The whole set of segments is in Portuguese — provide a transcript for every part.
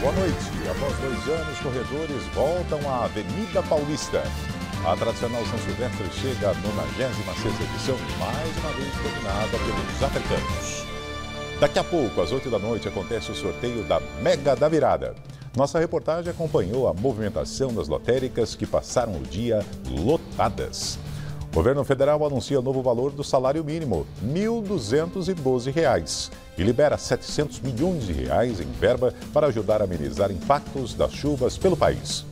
Boa noite. Após 2 anos, corredores voltam à Avenida Paulista. A tradicional São Silvestre chega à 96ª edição, mais uma vez dominada pelos africanos. Daqui a pouco, às 8 da noite, acontece o sorteio da Mega da Virada. Nossa reportagem acompanhou a movimentação das lotéricas que passaram o dia lotadas. O governo federal anuncia o novo valor do salário mínimo, R$ 1.212, e libera R$ 700 milhões em verba para ajudar a amenizar impactos das chuvas pelo país.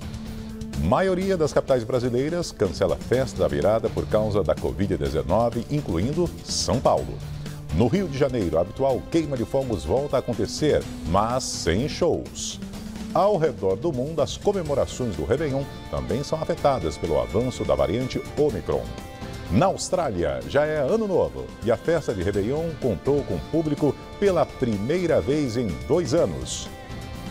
Maioria das capitais brasileiras cancela a festa da virada por causa da Covid-19, incluindo São Paulo. No Rio de Janeiro, a habitual queima de fogos volta a acontecer, mas sem shows. Ao redor do mundo, as comemorações do Réveillon também são afetadas pelo avanço da variante Omicron. Na Austrália, já é Ano Novo e a festa de Réveillon contou com público pela primeira vez em 2 anos.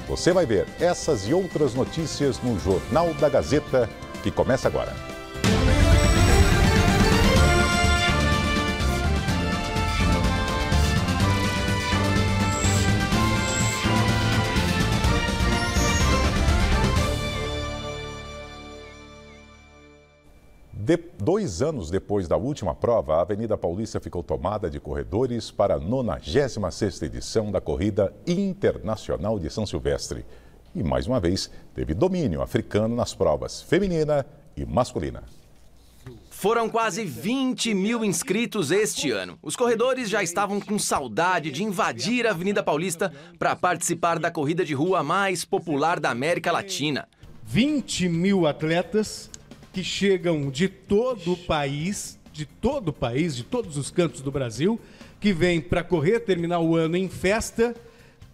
Você vai ver essas e outras notícias no Jornal da Gazeta, que começa agora. Dois anos depois da última prova, a Avenida Paulista ficou tomada de corredores para a 96ª edição da Corrida Internacional de São Silvestre. E, mais uma vez, teve domínio africano nas provas feminina e masculina. Foram quase 20 mil inscritos este ano. Os corredores já estavam com saudade de invadir a Avenida Paulista para participar da corrida de rua mais popular da América Latina. 20 mil atletas que chegam de todo o país, de todos os cantos do Brasil, que vêm para correr, terminar o ano em festa,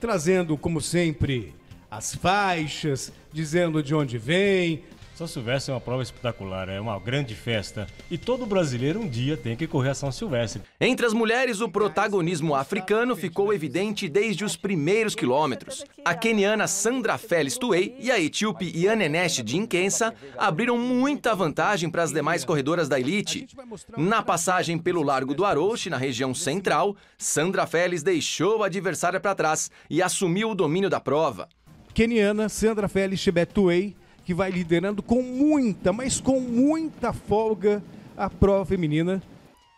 trazendo, como sempre, as faixas, dizendo de onde vem. São Silvestre é uma prova espetacular, é uma grande festa. E todo brasileiro um dia tem que correr a São Silvestre. Entre as mulheres, o protagonismo africano ficou evidente desde os primeiros quilômetros. A queniana Sandra Félix Tuey e a etíope Yanenesh Dinkensa abriram muita vantagem para as demais corredoras da elite. Na passagem pelo Largo do Arouche, na região central, Sandra Félix deixou a adversária para trás e assumiu o domínio da prova. Queniana Sandra Félix Tuey, que vai liderando com muita, mas com muita folga a prova feminina.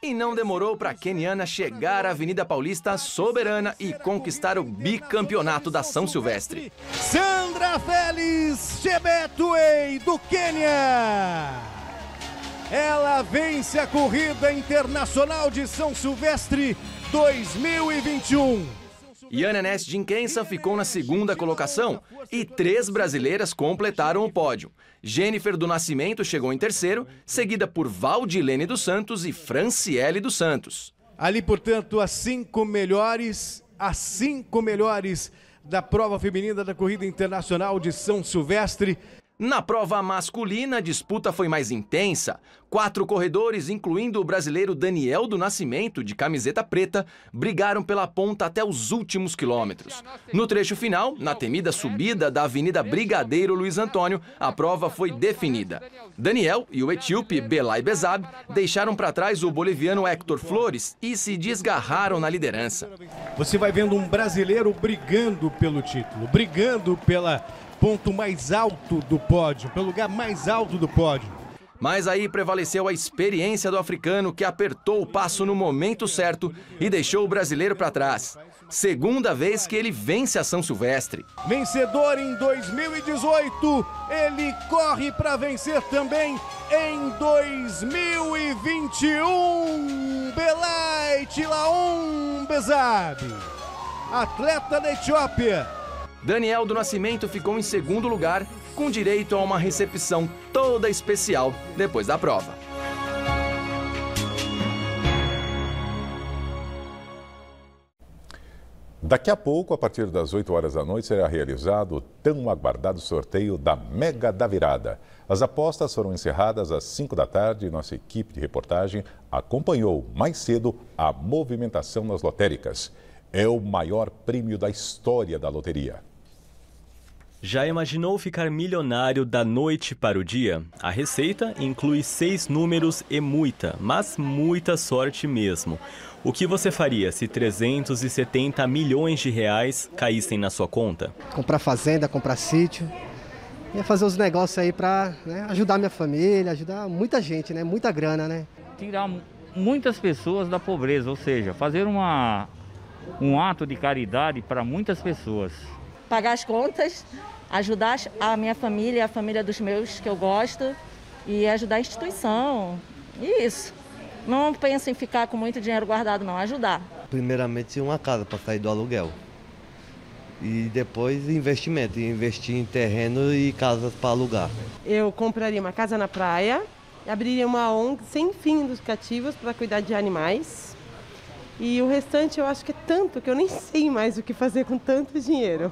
E não demorou para a queniana chegar à Avenida Paulista soberana e conquistar o bicampeonato da São Silvestre. Sandra Félix Tuey, do Quênia! Ela vence a Corrida Internacional de São Silvestre 2021. Yanenesh Dinkensa ficou na 2ª colocação e 3 brasileiras completaram o pódio. Jennifer do Nascimento chegou em 3º, seguida por Valdilene dos Santos e Franciele dos Santos. Ali, portanto, as 5 melhores da prova feminina da Corrida Internacional de São Silvestre. Na prova masculina, a disputa foi mais intensa. 4 corredores, incluindo o brasileiro Daniel do Nascimento, de camiseta preta, brigaram pela ponta até os últimos quilômetros. No trecho final, na temida subida da Avenida Brigadeiro Luiz Antônio, a prova foi definida. Daniel e o etíope Belay Bezab deixaram para trás o boliviano Héctor Flores e se desgarraram na liderança. Você vai vendo um brasileiro brigando pelo título, brigando pela ponto mais alto do pódio, pelo lugar mais alto do pódio. Mas aí prevaleceu a experiência do africano, que apertou o passo no momento certo e deixou o brasileiro para trás. 2ª vez que ele vence a São Silvestre. Vencedor em 2018, ele corre para vencer também em 2021. Belay Tilaon Bezab, atleta da Etiópia. Daniel do Nascimento ficou em 2º lugar, com direito a uma recepção toda especial depois da prova. Daqui a pouco, a partir das 8 horas da noite, será realizado o tão aguardado sorteio da Mega da Virada. As apostas foram encerradas às 5 da tarde e nossa equipe de reportagem acompanhou mais cedo a movimentação nas lotéricas. É o maior prêmio da história da loteria. Já imaginou ficar milionário da noite para o dia? A receita inclui 6 números e muita, mas muita sorte mesmo. O que você faria se 370 milhões de reais caíssem na sua conta? Comprar fazenda, comprar sítio. Ia fazer os negócios aí para ajudar minha família, ajudar muita gente, né? Muita grana, né? Tirar muitas pessoas da pobreza, ou seja, fazer um ato de caridade para muitas pessoas. Pagar as contas, ajudar a minha família, a família dos meus que eu gosto e ajudar a instituição. E isso. Não penso em ficar com muito dinheiro guardado, não. Ajudar. Primeiramente, uma casa para sair do aluguel. E depois investimento, investir em terreno e casas para alugar. Eu compraria uma casa na praia, abriria uma ONG sem fins lucrativos para cuidar de animais. E o restante eu acho que é tanto que eu nem sei mais o que fazer com tanto dinheiro.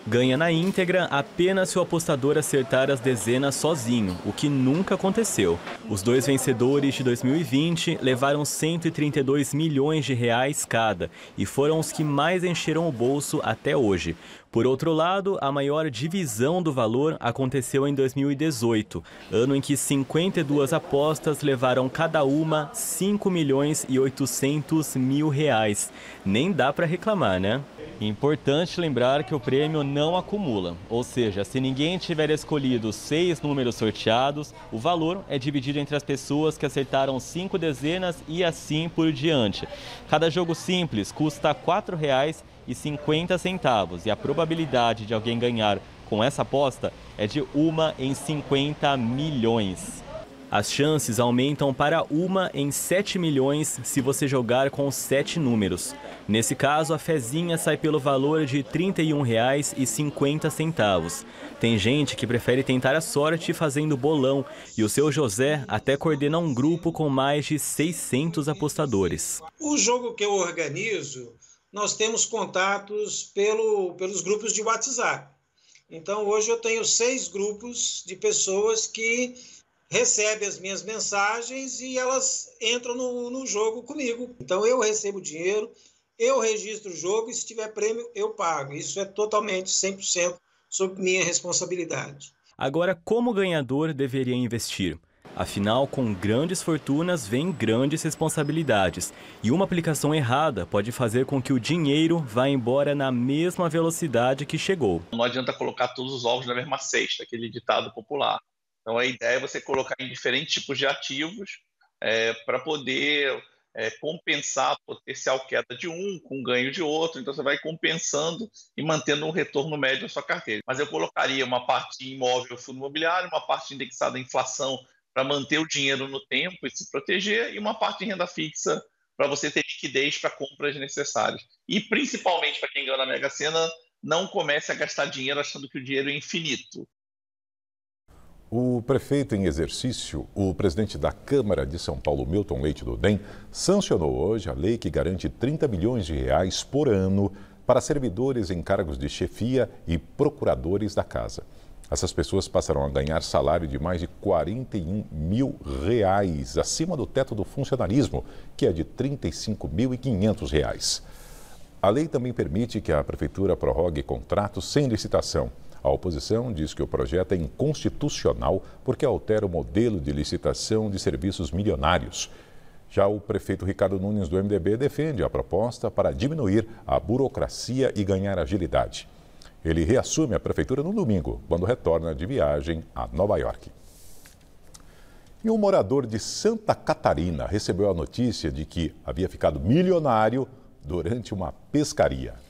Ganha na íntegra apenas se o apostador acertar as dezenas sozinho, o que nunca aconteceu. Os 2 vencedores de 2020 levaram 132 milhões de reais cada e foram os que mais encheram o bolso até hoje. Por outro lado, a maior divisão do valor aconteceu em 2018, ano em que 52 apostas levaram cada uma 5 milhões e 800 mil reais. Nem dá para reclamar, né? Importante lembrar que o prêmio não acumula, ou seja, se ninguém tiver escolhido 6 números sorteados, o valor é dividido entre as pessoas que acertaram 5 dezenas e assim por diante. Cada jogo simples custa R$ 4,50 e a probabilidade de alguém ganhar com essa aposta é de 1 em 50 milhões. As chances aumentam para 1 em 7 milhões se você jogar com 7 números. Nesse caso, a fezinha sai pelo valor de R$ 31,50. Tem gente que prefere tentar a sorte fazendo bolão e o seu José até coordena um grupo com mais de 600 apostadores. O jogo que eu organizo, nós temos contatos pelos grupos de WhatsApp. Então, hoje eu tenho 6 grupos de pessoas que recebem as minhas mensagens e elas entram no jogo comigo. Então, eu recebo dinheiro, eu registro o jogo e se tiver prêmio, eu pago. Isso é totalmente 100% sob minha responsabilidade. Agora, como o ganhador deveria investir? Afinal, com grandes fortunas vem grandes responsabilidades. E uma aplicação errada pode fazer com que o dinheiro vá embora na mesma velocidade que chegou. Não adianta colocar todos os ovos na mesma cesta, aquele ditado popular. Então, a ideia é você colocar em diferentes tipos de ativos para poder compensar a potencial queda de um com ganho de outro. Então, você vai compensando e mantendo um retorno médio da sua carteira. Mas eu colocaria uma parte em imóvel, fundo imobiliário, uma parte indexada à inflação para manter o dinheiro no tempo e se proteger, e uma parte em renda fixa para você ter liquidez para compras necessárias. E, principalmente, para quem ganha na Mega Sena, não comece a gastar dinheiro achando que o dinheiro é infinito. O prefeito em exercício, o presidente da Câmara de São Paulo, Milton Leite do DEM, sancionou hoje a lei que garante 30 milhões de reais por ano para servidores em cargos de chefia e procuradores da casa. Essas pessoas passarão a ganhar salário de mais de 41 mil reais, acima do teto do funcionalismo, que é de R$ 35.500. A lei também permite que a prefeitura prorrogue contratos sem licitação. A oposição diz que o projeto é inconstitucional porque altera o modelo de licitação de serviços milionários. Já o prefeito Ricardo Nunes, do MDB, defende a proposta para diminuir a burocracia e ganhar agilidade. Ele reassume a prefeitura no domingo, quando retorna de viagem a Nova York. E um morador de Santa Catarina recebeu a notícia de que havia ficado milionário durante uma pescaria.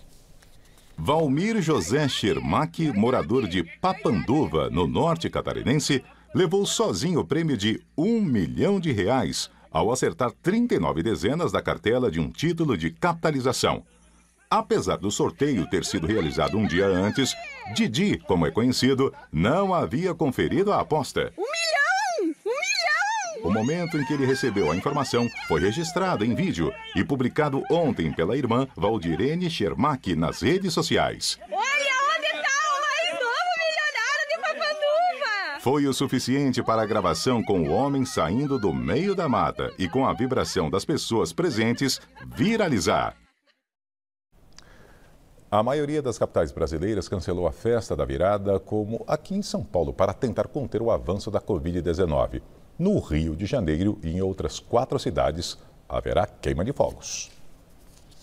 Valmir José Schermack, morador de Papanduva, no norte catarinense, levou sozinho o prêmio de R$ 1 milhão ao acertar 39 dezenas da cartela de um título de capitalização. Apesar do sorteio ter sido realizado um dia antes, Didi, como é conhecido, não havia conferido a aposta. R$ 1 milhão! O momento em que ele recebeu a informação foi registrado em vídeo e publicado ontem pela irmã Valdirene Schermack nas redes sociais. Olha onde está o mais novo milionário de Papanduva! Foi o suficiente para a gravação com o homem saindo do meio da mata e com a vibração das pessoas presentes viralizar. A maioria das capitais brasileiras cancelou a festa da virada, como aqui em São Paulo, para tentar conter o avanço da Covid-19. No Rio de Janeiro e em outras 4 cidades, haverá queima de fogos.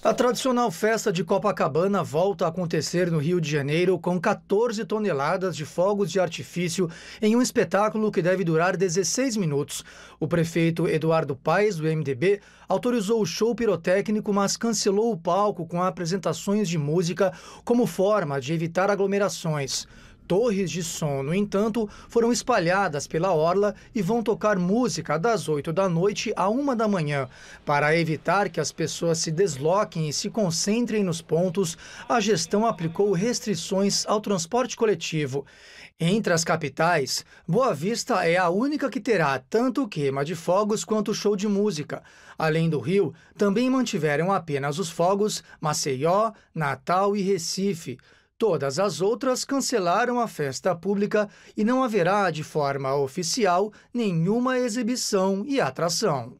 A tradicional festa de Copacabana volta a acontecer no Rio de Janeiro com 14 toneladas de fogos de artifício em um espetáculo que deve durar 16 minutos. O prefeito Eduardo Paes, do MDB, autorizou o show pirotécnico, mas cancelou o palco com apresentações de música como forma de evitar aglomerações. Torres de som, no entanto, foram espalhadas pela orla e vão tocar música das 8 da noite à 1 da manhã. Para evitar que as pessoas se desloquem e se concentrem nos pontos, a gestão aplicou restrições ao transporte coletivo. Entre as capitais, Boa Vista é a única que terá tanto queima de fogos quanto show de música. Além do Rio, também mantiveram apenas os fogos Maceió, Natal e Recife. Todas as outras cancelaram a festa pública e não haverá, de forma oficial, nenhuma exibição e atração.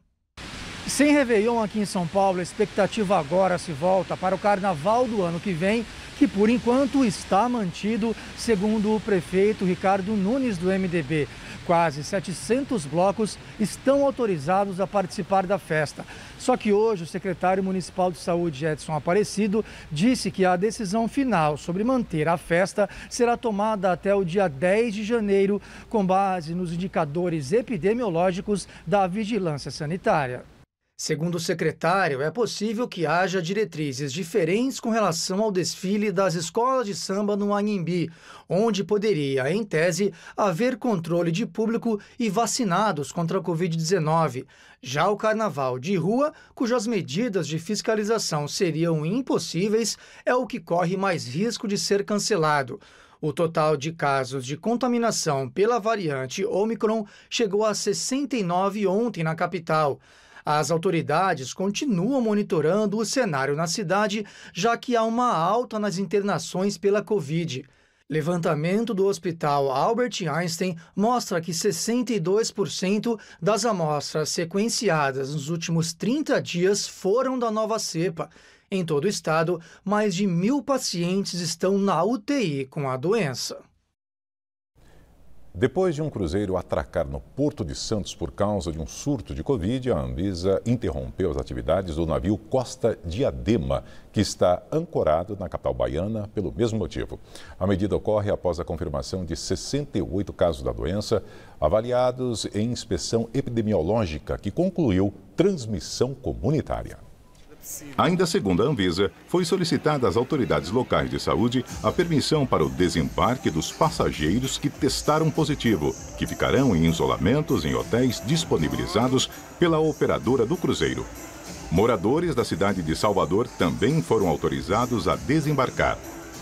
Sem Réveillon aqui em São Paulo, a expectativa agora se volta para o carnaval do ano que vem, que por enquanto está mantido, segundo o prefeito Ricardo Nunes, do MDB. Quase 700 blocos estão autorizados a participar da festa. Só que hoje o secretário municipal de saúde, Edson Aparecido, disse que a decisão final sobre manter a festa será tomada até o dia 10 de janeiro, com base nos indicadores epidemiológicos da vigilância sanitária. Segundo o secretário, é possível que haja diretrizes diferentes com relação ao desfile das escolas de samba no Anhembi, onde poderia, em tese, haver controle de público e vacinados contra a Covid-19. Já o carnaval de rua, cujas medidas de fiscalização seriam impossíveis, é o que corre mais risco de ser cancelado. O total de casos de contaminação pela variante Ômicron chegou a 69 ontem na capital. As autoridades continuam monitorando o cenário na cidade, já que há uma alta nas internações pela Covid. Levantamento do Hospital Albert Einstein mostra que 62% das amostras sequenciadas nos últimos 30 dias foram da nova cepa. Em todo o estado, mais de 1.000 pacientes estão na UTI com a doença. Depois de um cruzeiro atracar no Porto de Santos por causa de um surto de Covid, a Anvisa interrompeu as atividades do navio Costa Diadema, que está ancorado na capital baiana pelo mesmo motivo. A medida ocorre após a confirmação de 68 casos da doença, avaliados em inspeção epidemiológica, que concluiu transmissão comunitária. Ainda segundo a Anvisa, foi solicitada às autoridades locais de saúde a permissão para o desembarque dos passageiros que testaram positivo, que ficarão em isolamentos em hotéis disponibilizados pela operadora do cruzeiro. Moradores da cidade de Salvador também foram autorizados a desembarcar.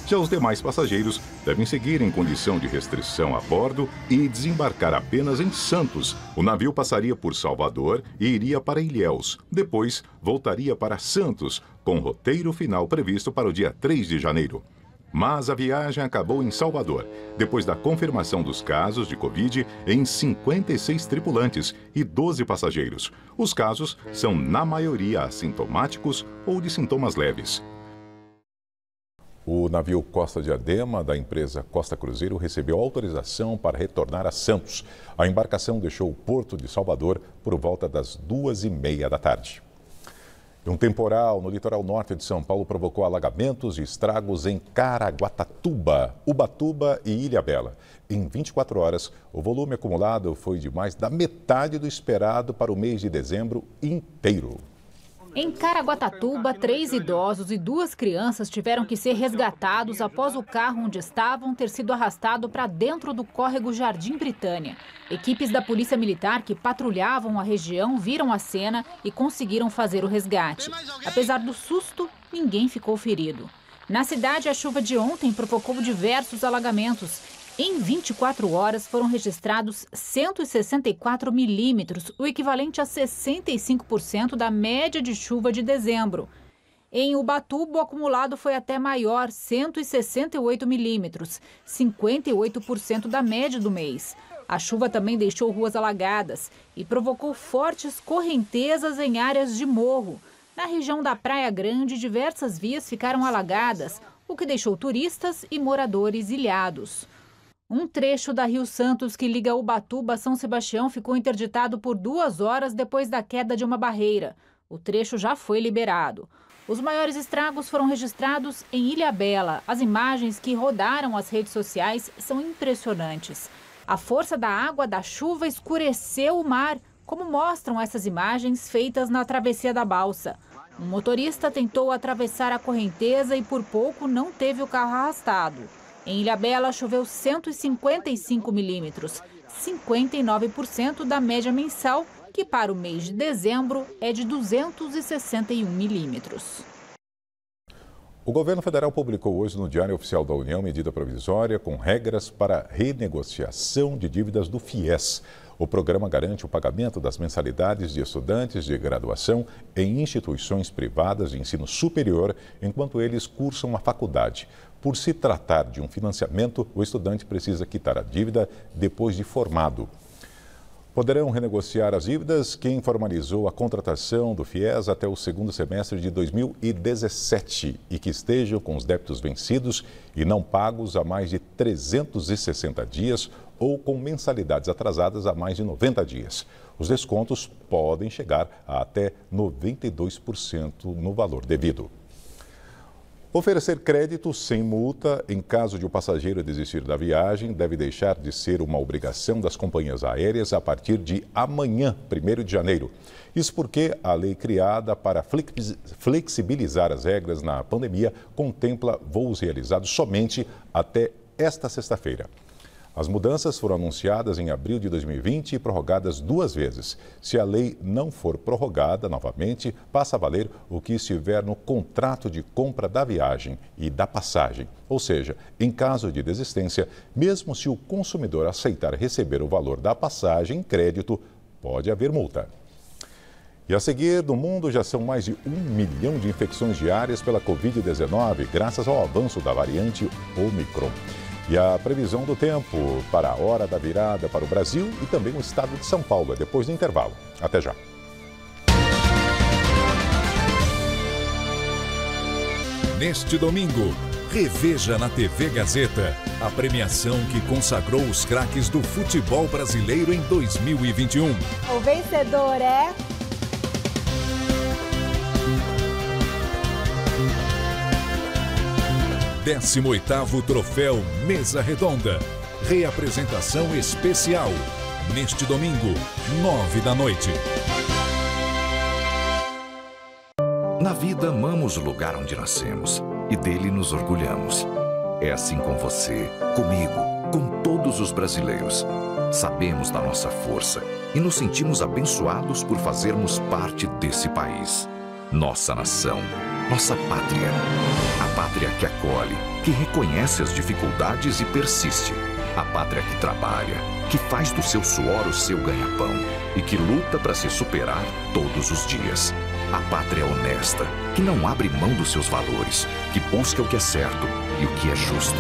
Já os demais passageiros devem seguir em condição de restrição a bordo e desembarcar apenas em Santos. O navio passaria por Salvador e iria para Ilhéus. Depois, voltaria para Santos, com roteiro final previsto para o dia 3 de janeiro. Mas a viagem acabou em Salvador, depois da confirmação dos casos de Covid em 56 tripulantes e 12 passageiros. Os casos são, na maioria, assintomáticos ou de sintomas leves. O navio Costa Diadema, da empresa Costa Cruzeiro, recebeu autorização para retornar a Santos. A embarcação deixou o porto de Salvador por volta das 2h30 da tarde. Um temporal no litoral norte de São Paulo provocou alagamentos e estragos em Caraguatatuba, Ubatuba e Ilhabela. Em 24 horas, o volume acumulado foi de mais da metade do esperado para o mês de dezembro inteiro. Em Caraguatatuba, 3 idosos e 2 crianças tiveram que ser resgatados após o carro onde estavam ter sido arrastado para dentro do córrego Jardim Britânia. Equipes da Polícia Militar que patrulhavam a região viram a cena e conseguiram fazer o resgate. Apesar do susto, ninguém ficou ferido. Na cidade, a chuva de ontem provocou diversos alagamentos. Em 24 horas foram registrados 164 milímetros, o equivalente a 65% da média de chuva de dezembro. Em Ubatuba, o acumulado foi até maior, 168 milímetros, 58% da média do mês. A chuva também deixou ruas alagadas e provocou fortes correntezas em áreas de morro. Na região da Praia Grande, diversas vias ficaram alagadas. o que deixou turistas e moradores ilhados. Um trecho da Rio Santos que liga Ubatuba a São Sebastião ficou interditado por 2 horas depois da queda de uma barreira. O trecho já foi liberado. Os maiores estragos foram registrados em Ilhabela. As imagens que rodaram as redes sociais são impressionantes. A força da água da chuva escureceu o mar, como mostram essas imagens feitas na travessia da balsa. Um motorista tentou atravessar a correnteza e por pouco não teve o carro arrastado. Em Ilhabela choveu 155 milímetros, 59% da média mensal, que para o mês de dezembro é de 261 milímetros. O governo federal publicou hoje no Diário Oficial da União medida provisória com regras para renegociação de dívidas do FIES. O programa garante o pagamento das mensalidades de estudantes de graduação em instituições privadas de ensino superior enquanto eles cursam a faculdade. Por se tratar de um financiamento, o estudante precisa quitar a dívida depois de formado. Poderão renegociar as dívidas quem formalizou a contratação do FIES até o segundo semestre de 2017 e que estejam com os débitos vencidos e não pagos há mais de 360 dias ou com mensalidades atrasadas há mais de 90 dias. Os descontos podem chegar a até 92% no valor devido. Oferecer crédito sem multa em caso de o passageiro desistir da viagem deve deixar de ser uma obrigação das companhias aéreas a partir de amanhã, 1º de janeiro. Isso porque a lei criada para flexibilizar as regras na pandemia contempla voos realizados somente até esta sexta-feira. As mudanças foram anunciadas em abril de 2020 e prorrogadas 2 vezes. Se a lei não for prorrogada novamente, passa a valer o que estiver no contrato de compra da viagem e da passagem. Ou seja, em caso de desistência, mesmo se o consumidor aceitar receber o valor da passagem em crédito, pode haver multa. E a seguir, no mundo já são mais de 1 milhão de infecções diárias pela Covid-19, graças ao avanço da variante Omicron. E a previsão do tempo para a hora da virada para o Brasil e também o estado de São Paulo, depois do intervalo. Até já. Neste domingo, reveja na TV Gazeta a premiação que consagrou os craques do futebol brasileiro em 2021. O vencedor é... o 18º Troféu Mesa Redonda. Reapresentação especial. Neste domingo, 9 da noite. Na vida, amamos o lugar onde nascemos e dele nos orgulhamos. É assim com você, comigo, com todos os brasileiros. Sabemos da nossa força e nos sentimos abençoados por fazermos parte desse país. Nossa nação, nossa pátria. A pátria que acolhe, que reconhece as dificuldades e persiste. A pátria que trabalha, que faz do seu suor o seu ganha-pão e que luta para se superar todos os dias. A pátria honesta, que não abre mão dos seus valores, que busca o que é certo e o que é justo.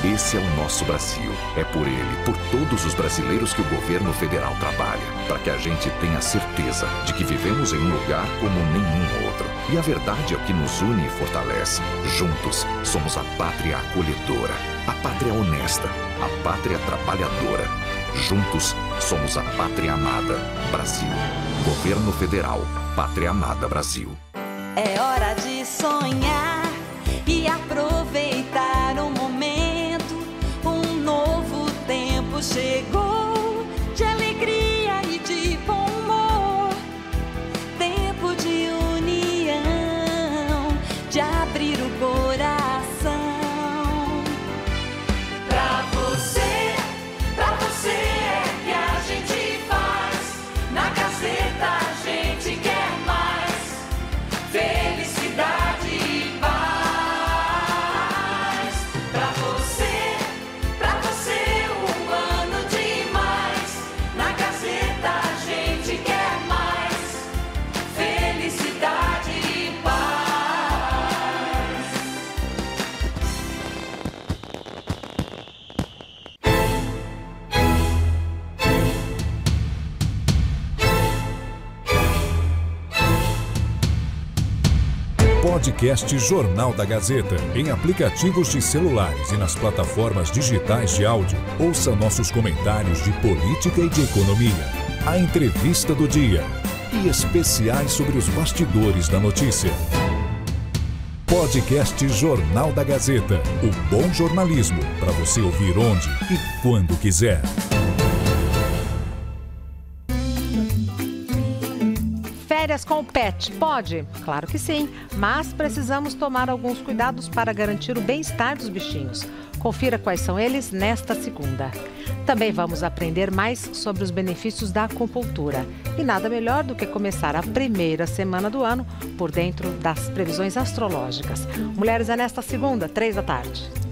Esse é o nosso Brasil. É por ele, por todos os brasileiros que o governo federal trabalha, para que a gente tenha certeza de que vivemos em um lugar como nenhum outro. E a verdade é o que nos une e fortalece. Juntos, somos a pátria acolhedora, a pátria honesta, a pátria trabalhadora. Juntos, somos a pátria amada, Brasil. Governo Federal, Pátria Amada Brasil. É hora de sonhar e aproveitar o momento. Um novo tempo chegou, de alegria e de bom humor. Tempo de união, de abrir o coração. Pra você é que a gente faz. Na Gazeta a gente quer mais. Felicidade e paz. Pra você um ano de Podcast Jornal da Gazeta. Em aplicativos de celulares e nas plataformas digitais de áudio, ouça nossos comentários de política e de economia, a entrevista do dia e especiais sobre os bastidores da notícia. Podcast Jornal da Gazeta. O bom jornalismo para você ouvir onde e quando quiser. Férias com o pet, pode? Claro que sim, mas precisamos tomar alguns cuidados para garantir o bem-estar dos bichinhos. Confira quais são eles nesta segunda. Também vamos aprender mais sobre os benefícios da acupuntura. E nada melhor do que começar a primeira semana do ano por dentro das previsões astrológicas. Mulheres é nesta segunda, 15h.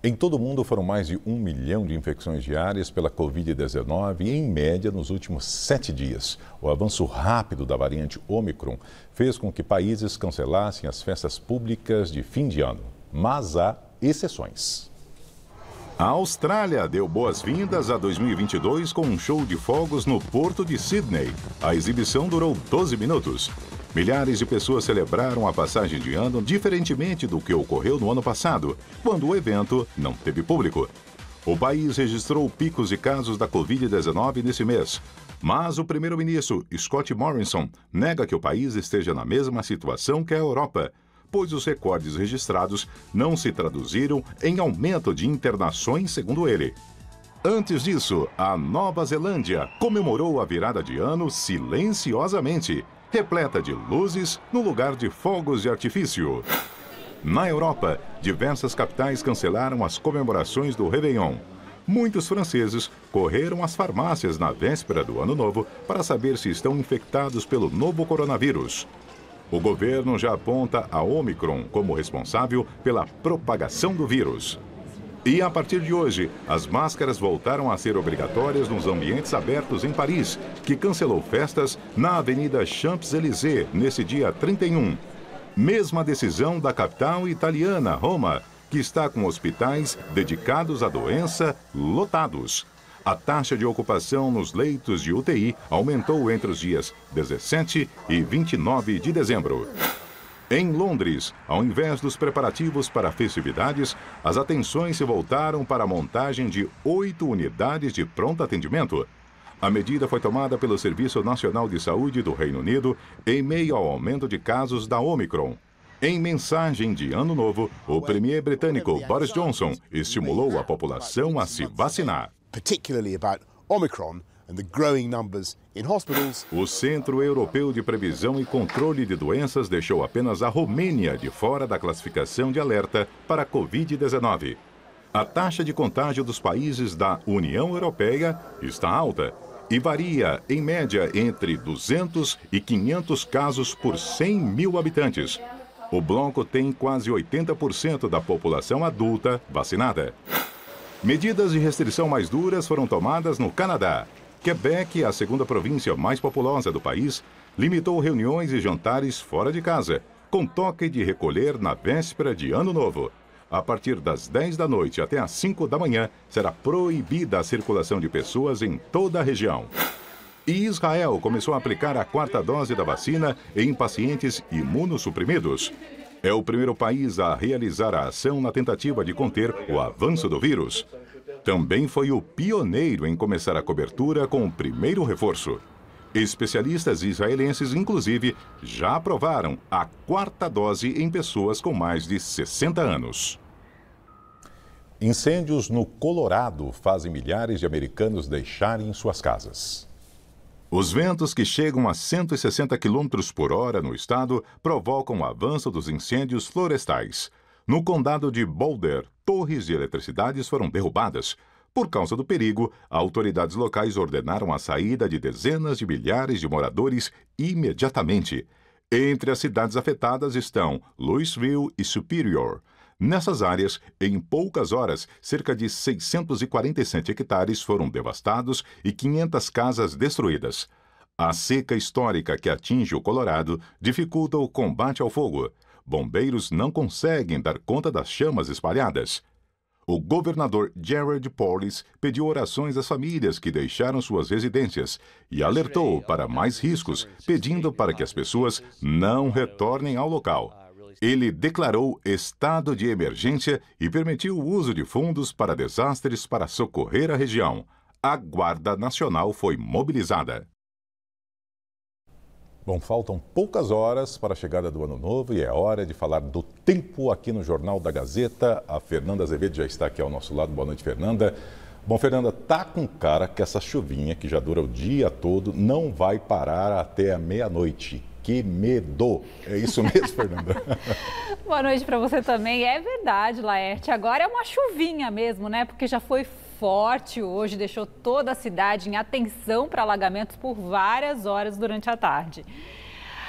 Em todo o mundo foram mais de 1 milhão de infecções diárias pela Covid-19 em média nos últimos 7 dias. O avanço rápido da variante Omicron fez com que países cancelassem as festas públicas de fim de ano. Mas há exceções. A Austrália deu boas-vindas a 2022 com um show de fogos no porto de Sydney. A exibição durou 12 minutos. Milhares de pessoas celebraram a passagem de ano diferentemente do que ocorreu no ano passado, quando o evento não teve público. O país registrou picos de casos da Covid-19 nesse mês, mas o primeiro-ministro Scott Morrison nega que o país esteja na mesma situação que a Europa, pois os recordes registrados não se traduziram em aumento de internações, segundo ele. Antes disso, a Nova Zelândia comemorou a virada de ano silenciosamente, repleta de luzes no lugar de fogos de artifício. Na Europa, diversas capitais cancelaram as comemorações do Réveillon. Muitos franceses correram às farmácias na véspera do Ano Novo para saber se estão infectados pelo novo coronavírus. O governo já aponta a Omicron como responsável pela propagação do vírus. E a partir de hoje, as máscaras voltaram a ser obrigatórias nos ambientes abertos em Paris, que cancelou festas na Avenida Champs-Élysées nesse dia 31. Mesma decisão da capital italiana, Roma, que está com hospitais dedicados à doença lotados. A taxa de ocupação nos leitos de UTI aumentou entre os dias 17 e 29 de dezembro. Em Londres, ao invés dos preparativos para festividades, as atenções se voltaram para a montagem de 8 unidades de pronto atendimento. A medida foi tomada pelo Serviço Nacional de Saúde do Reino Unido em meio ao aumento de casos da Omicron. Em mensagem de Ano Novo, o premier britânico Boris Johnson estimulou a população a se vacinar. O Centro Europeu de Previsão e Controle de Doenças deixou apenas a Romênia de fora da classificação de alerta para a Covid-19. A taxa de contágio dos países da União Europeia está alta e varia, em média, entre 200 e 500 casos por 100 mil habitantes. O bloco tem quase 80% da população adulta vacinada. Medidas de restrição mais duras foram tomadas no Canadá. Quebec, a segunda província mais populosa do país, limitou reuniões e jantares fora de casa, com toque de recolher na véspera de Ano Novo. A partir das 10 da noite até às 5 da manhã, será proibida a circulação de pessoas em toda a região. E Israel começou a aplicar a 4ª dose da vacina em pacientes imunossuprimidos. É o primeiro país a realizar a ação na tentativa de conter o avanço do vírus. Também foi o pioneiro em começar a cobertura com o primeiro reforço. Especialistas israelenses, inclusive, já aprovaram a 4ª dose em pessoas com mais de 60 anos. Incêndios no Colorado fazem milhares de americanos deixarem suas casas. Os ventos que chegam a 160 km por hora no estado provocam o avanço dos incêndios florestais. No condado de Boulder, torres de eletricidade foram derrubadas. Por causa do perigo, autoridades locais ordenaram a saída de dezenas de milhares de moradores imediatamente. Entre as cidades afetadas estão Louisville e Superior. Nessas áreas, em poucas horas, cerca de 647 hectares foram devastados e 500 casas destruídas. A seca histórica que atinge o Colorado dificulta o combate ao fogo. bombeiros não conseguem dar conta das chamas espalhadas. O governador Jared Polis pediu orações às famílias que deixaram suas residências e alertou para mais riscos, pedindo para que as pessoas não retornem ao local. Ele declarou estado de emergência e permitiu o uso de fundos para desastres para socorrer a região. A Guarda Nacional foi mobilizada. Bom, faltam poucas horas para a chegada do Ano Novo e é hora de falar do tempo aqui no Jornal da Gazeta. A Fernanda Azevedo já está aqui ao nosso lado. Boa noite, Fernanda. Bom, Fernanda, tá com cara que essa chuvinha, que já dura o dia todo, não vai parar até a meia-noite. Que medo! É isso mesmo, Fernanda? Boa noite para você também. É verdade, Laerte. Agora é uma chuvinha mesmo, né? Porque já foi forte hoje, deixou toda a cidade em atenção para alagamentos por várias horas durante a tarde.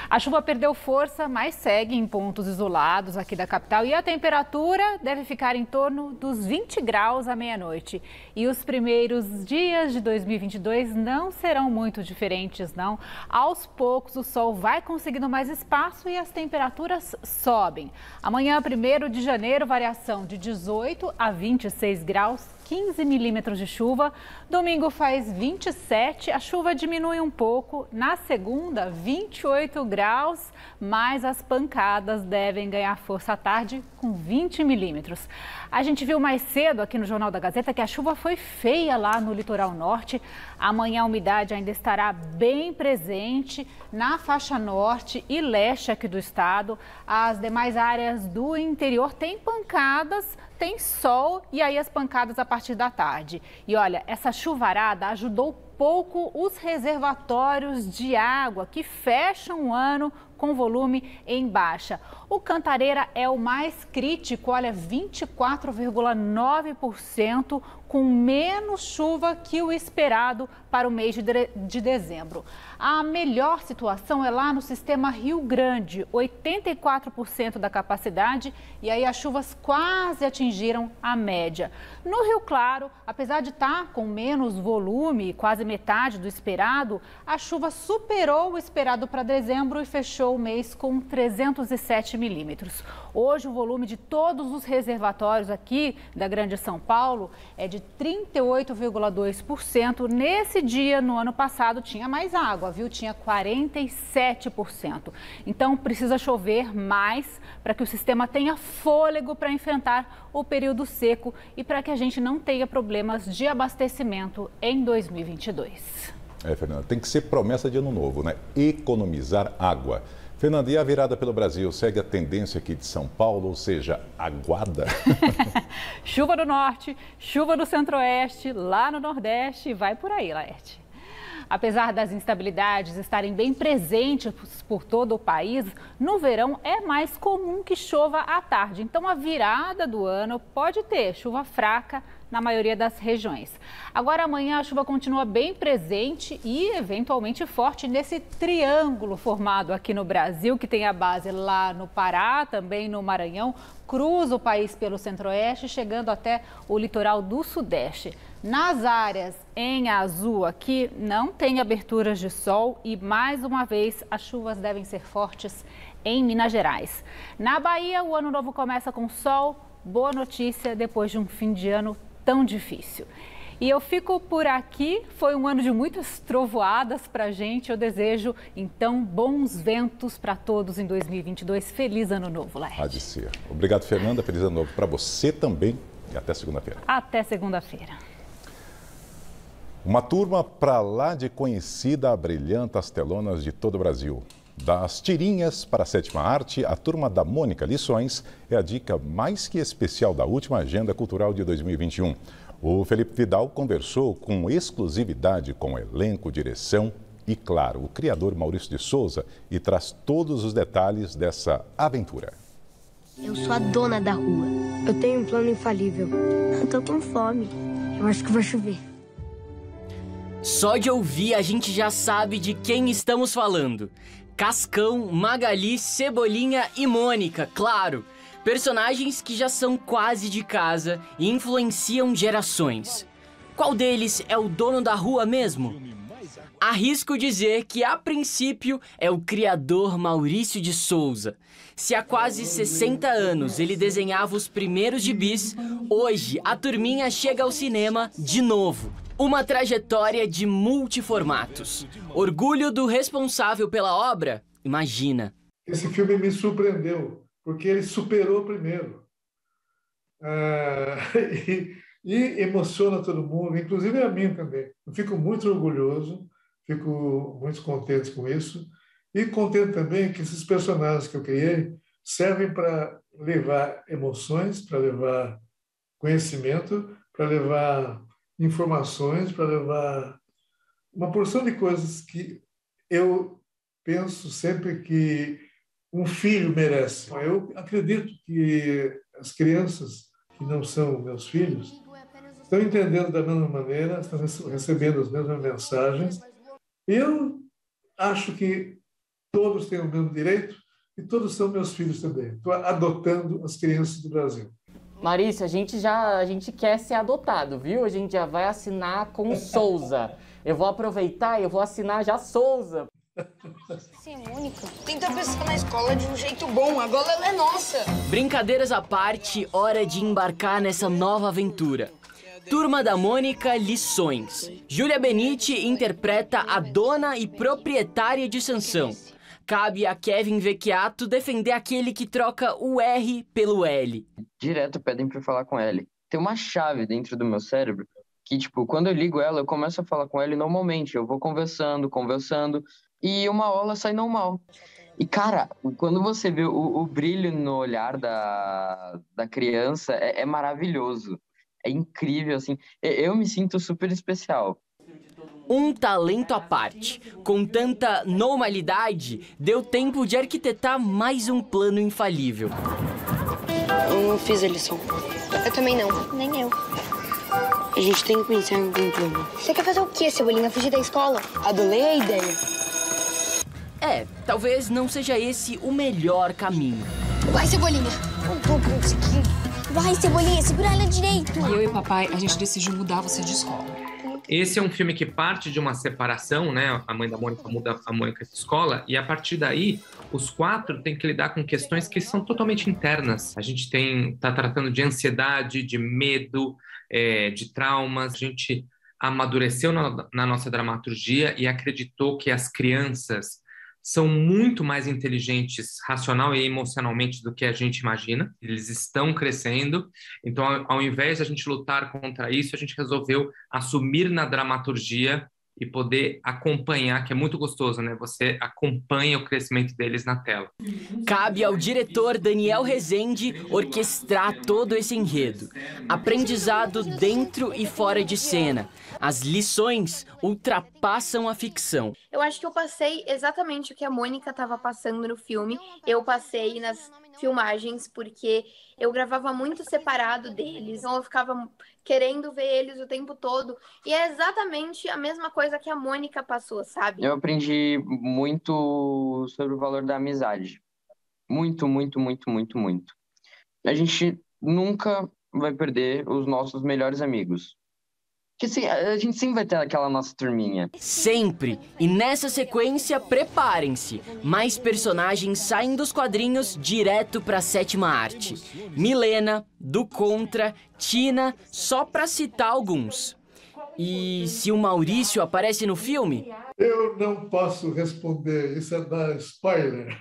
A chuva perdeu força, mas segue em pontos isolados aqui da capital e a temperatura deve ficar em torno dos 20 graus à meia-noite. E os primeiros dias de 2022 não serão muito diferentes, não. Aos poucos o sol vai conseguindo mais espaço e as temperaturas sobem. Amanhã, 1º de janeiro, variação de 18 a 26 graus. 15 milímetros de chuva. Domingo faz 27, a chuva diminui um pouco. Na segunda, 28 graus, mas as pancadas devem ganhar força à tarde com 20 milímetros. A gente viu mais cedo aqui no Jornal da Gazeta que a chuva foi feia lá no litoral norte. Amanhã a umidade ainda estará bem presente na faixa norte e leste aqui do estado. As demais áreas do interior têm pancadas, tem sol e aí as pancadas a partir da tarde. E olha, essa chuvarada ajudou pouco os reservatórios de água que fecham o ano com volume em baixa. O Cantareira é o mais crítico, olha, 24,9%, com menos chuva que o esperado para o mês de dezembro. A melhor situação é lá no sistema Rio Grande, 84% da capacidade, e aí as chuvas quase atingiram a média. No Rio Claro, apesar de estar com menos volume, quase metade do esperado, a chuva superou o esperado para dezembro e fechou o mês com 307 milímetros. Hoje o volume de todos os reservatórios aqui da Grande São Paulo é de 38,2%. Nesse dia, no ano passado, tinha mais água, viu? Tinha 47%. Então, precisa chover mais para que o sistema tenha fôlego para enfrentar o período seco e para que a gente não tenha problemas de abastecimento em 2022. Fernanda, tem que ser promessa de ano novo, né? Economizar água. Fernanda, e a virada pelo Brasil segue a tendência aqui de São Paulo, ou seja, aguada? Chuva no norte, chuva no centro-oeste, lá no nordeste, vai por aí, Laerte. Apesar das instabilidades estarem bem presentes por todo o país, no verão é mais comum que chova à tarde. Então, a virada do ano pode ter chuva fraca na maioria das regiões. Agora, amanhã, a chuva continua bem presente e eventualmente forte nesse triângulo formado aqui no Brasil, que tem a base lá no Pará, também no Maranhão, cruza o país pelo centro-oeste, chegando até o litoral do sudeste. Nas áreas em azul aqui, não tem aberturas de sol e, mais uma vez, as chuvas devem ser fortes em Minas Gerais. Na Bahia, o ano novo começa com sol, boa notícia depois de um fim de ano tão difícil. E eu fico por aqui, foi um ano de muitas trovoadas para a gente. Eu desejo, então, bons ventos para todos em 2022. Feliz Ano Novo, Laerte. Há de ser. Obrigado, Fernanda. Feliz Ano Novo para você também e até segunda-feira. Até segunda-feira. Uma turma para lá de conhecida abrilhanta as telonas de todo o Brasil. Das tirinhas para a sétima arte, a turma da Mônica Lições é a dica mais que especial da última agenda cultural de 2021. O Felipe Vidal conversou com exclusividade com o elenco, direção e, claro, o criador Maurício de Souza e traz todos os detalhes dessa aventura. Eu sou a dona da rua. Eu tenho um plano infalível. Eu tô com fome. Eu acho que vai chover. Só de ouvir a gente já sabe de quem estamos falando. Cascão, Magali, Cebolinha e Mônica, claro. Personagens que já são quase de casa e influenciam gerações. Qual deles é o dono da rua mesmo? Arrisco dizer que, a princípio, é o criador Maurício de Souza. Se há quase 60 anos ele desenhava os primeiros gibis, hoje a turminha chega ao cinema de novo. Uma trajetória de multiformatos. Orgulho do responsável pela obra? Imagina. Esse filme me surpreendeu, porque ele superou o primeiro. E emociona todo mundo, inclusive a mim também. Eu fico muito orgulhoso, fico muito contente com isso. E contente também que esses personagens que eu criei servem para levar emoções, para levar conhecimento, para levar informações, para levar uma porção de coisas que eu penso sempre que um filho merece. Eu acredito que as crianças que não são meus filhos estão entendendo da mesma maneira, estão recebendo as mesmas mensagens. Eu acho que todos têm o mesmo direito e todos são meus filhos também. Estou adotando as crianças do Brasil. Maurício, a gente quer ser adotado, viu? A gente já vai assinar com Souza. Eu vou aproveitar e eu vou assinar já Souza. Sim, Mônica. Tenta pensar na escola de um jeito bom, agora ela é nossa. Brincadeiras à parte, hora de embarcar nessa nova aventura. Turma da Mônica, lições. Júlia Benite interpreta a dona e proprietária de Sansão. Cabe a Kevin Vecchiato defender aquele que troca o R pelo L. Direto pedem pra eu falar com L. Tem uma chave dentro do meu cérebro que, tipo, quando eu ligo ela, eu começo a falar com L normalmente. Eu vou conversando, e uma hora sai normal. E, cara, quando você vê o brilho no olhar da criança, é maravilhoso. É incrível, assim. Eu me sinto super especial. Um talento à parte. Com tanta normalidade, deu tempo de arquitetar mais um plano infalível. Eu não fiz a lição. Eu também não. Nem eu. A gente tem que pensar em algum plano. Você quer fazer o quê, Cebolinha? Fugir da escola? Adorei a ideia. Talvez não seja esse o melhor caminho. Vai, Cebolinha. Não tô conseguindo. Vai, Cebolinha, segura ela direito. Eu e papai, a gente decidiu mudar você de escola. Esse é um filme que parte de uma separação, né? A mãe da Mônica muda a Mônica de escola e, a partir daí, os quatro têm que lidar com questões que são totalmente internas. A gente tá tratando de ansiedade, de medo, de traumas. A gente amadureceu na nossa dramaturgia e acreditou que as crianças são muito mais inteligentes racional e emocionalmente do que a gente imagina. Eles estão crescendo. Então, ao invés de a gente lutar contra isso, a gente resolveu assumir na dramaturgia e poder acompanhar, que é muito gostoso, né? Você acompanha o crescimento deles na tela. Cabe ao diretor Daniel Rezende orquestrar todo esse enredo. Aprendizado dentro e fora de cena. As lições ultrapassam a ficção. Eu acho que eu passei exatamente o que a Mônica estava passando no filme. Eu passei nas filmagens, porque eu gravava muito separado deles. Então eu ficava querendo ver eles o tempo todo. E é exatamente a mesma coisa que a Mônica passou, sabe? Eu aprendi muito sobre o valor da amizade. Muito, muito, muito, muito, muito. A gente nunca vai perder os nossos melhores amigos. Porque assim, a gente sempre vai ter aquela nossa turminha. Sempre! E nessa sequência, preparem-se! Mais personagens saem dos quadrinhos direto pra sétima arte. Milena, do Contra, Tina, só pra citar alguns. E se o Maurício aparece no filme? Eu não posso responder, isso é dar spoiler.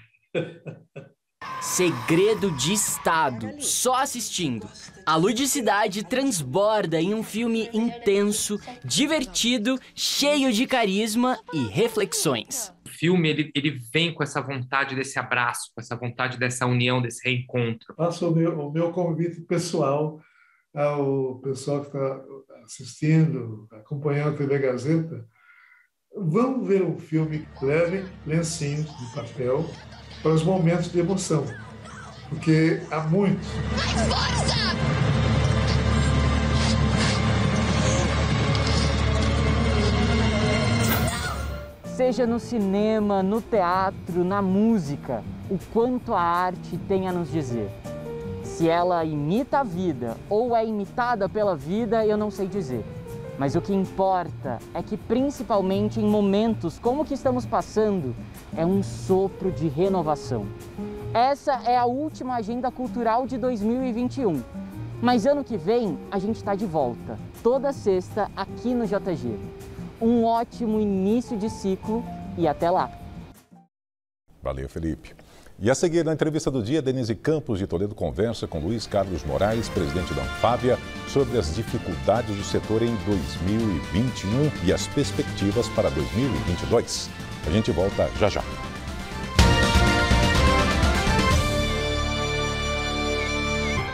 Segredo de Estado, só assistindo. A ludicidade transborda em um filme intenso, divertido, cheio de carisma e reflexões. O filme, ele vem com essa vontade desse abraço, com essa vontade dessa união, desse reencontro. Faço o meu convite pessoal ao pessoal que está assistindo, acompanhando a TV Gazeta. Vamos ver um filme, levem lencinhos de papel para os momentos de emoção, porque há muitos. Seja no cinema, no teatro, na música, o quanto a arte tem a nos dizer. Se ela imita a vida ou é imitada pela vida, eu não sei dizer. Mas o que importa é que, principalmente em momentos como o que estamos passando, é um sopro de renovação. Essa é a última agenda cultural de 2021. Mas ano que vem a gente está de volta, toda sexta aqui no JG. Um ótimo início de ciclo e até lá. Valeu, Felipe. E a seguir, na entrevista do dia, Denise Campos de Toledo conversa com Luiz Carlos Moraes, presidente da Anfávia, sobre as dificuldades do setor em 2021 e as perspectivas para 2022. A gente volta já já.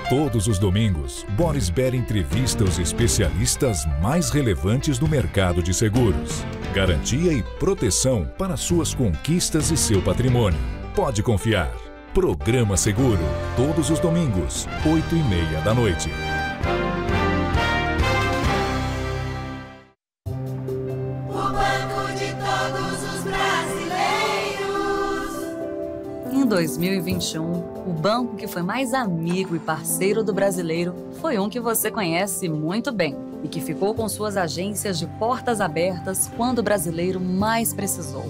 Todos os domingos, Boris Baer entrevista os especialistas mais relevantes do mercado de seguros. Garantia e proteção para suas conquistas e seu patrimônio. Pode confiar. Programa Seguro, todos os domingos, 8h30 da noite. O banco de todos os brasileiros. Em 2021, o banco que foi mais amigo e parceiro do brasileiro foi um que você conhece muito bem e que ficou com suas agências de portas abertas quando o brasileiro mais precisou.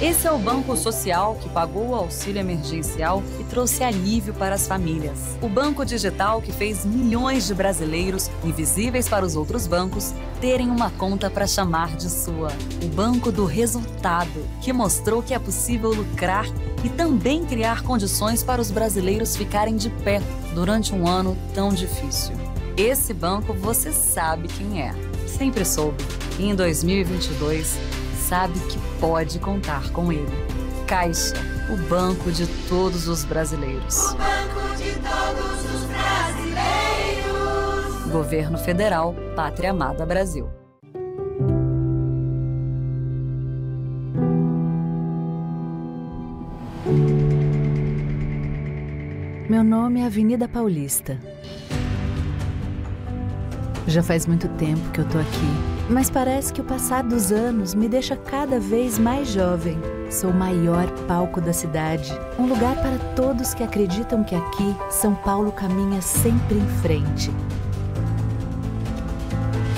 Esse é o Banco Social que pagou o auxílio emergencial e trouxe alívio para as famílias. O banco digital que fez milhões de brasileiros, invisíveis para os outros bancos, terem uma conta para chamar de sua. O Banco do Resultado, que mostrou que é possível lucrar e também criar condições para os brasileiros ficarem de pé durante um ano tão difícil. Esse banco você sabe quem é. Sempre soube. E em 2022, sabe que pode contar com ele. Caixa, o banco de todos os brasileiros. O banco de todos os brasileiros. Governo Federal, Pátria Amada Brasil. Meu nome é Avenida Paulista. Já faz muito tempo que eu tô aqui, mas parece que o passar dos anos me deixa cada vez mais jovem. Sou o maior palco da cidade, um lugar para todos que acreditam que aqui São Paulo caminha sempre em frente.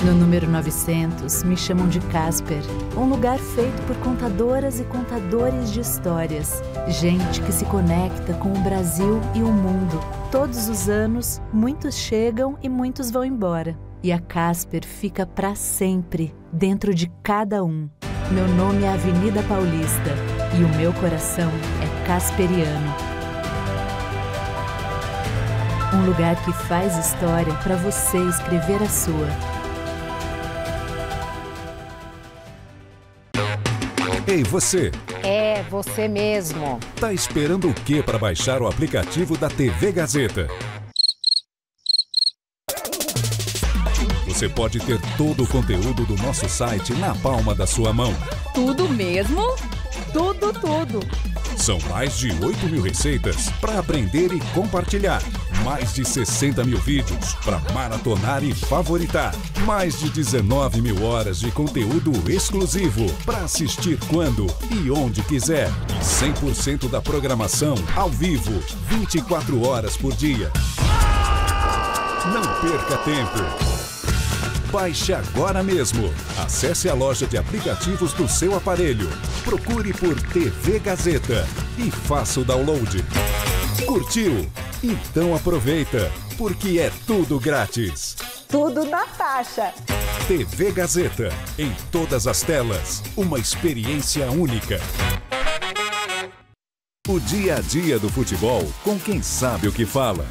No número 900, me chamam de Casper, um lugar feito por contadoras e contadores de histórias. Gente que se conecta com o Brasil e o mundo. Todos os anos, muitos chegam e muitos vão embora. E a Casper fica para sempre, dentro de cada um. Meu nome é Avenida Paulista e o meu coração é casperiano. Um lugar que faz história para você escrever a sua. Ei, você! É, você mesmo. Tá esperando o quê para baixar o aplicativo da TV Gazeta? Você pode ter todo o conteúdo do nosso site na palma da sua mão. Tudo mesmo? Tudo, tudo. São mais de 8.000 receitas para aprender e compartilhar. Mais de 60.000 vídeos para maratonar e favoritar. Mais de 19.000 horas de conteúdo exclusivo para assistir quando e onde quiser. 100% da programação ao vivo, 24 horas por dia. Não perca tempo. Baixe agora mesmo. Acesse a loja de aplicativos do seu aparelho. Procure por TV Gazeta e faça o download. Curtiu? Então aproveita, porque é tudo grátis. Tudo na faixa. TV Gazeta, em todas as telas, uma experiência única. O dia a dia do futebol com quem sabe o que fala.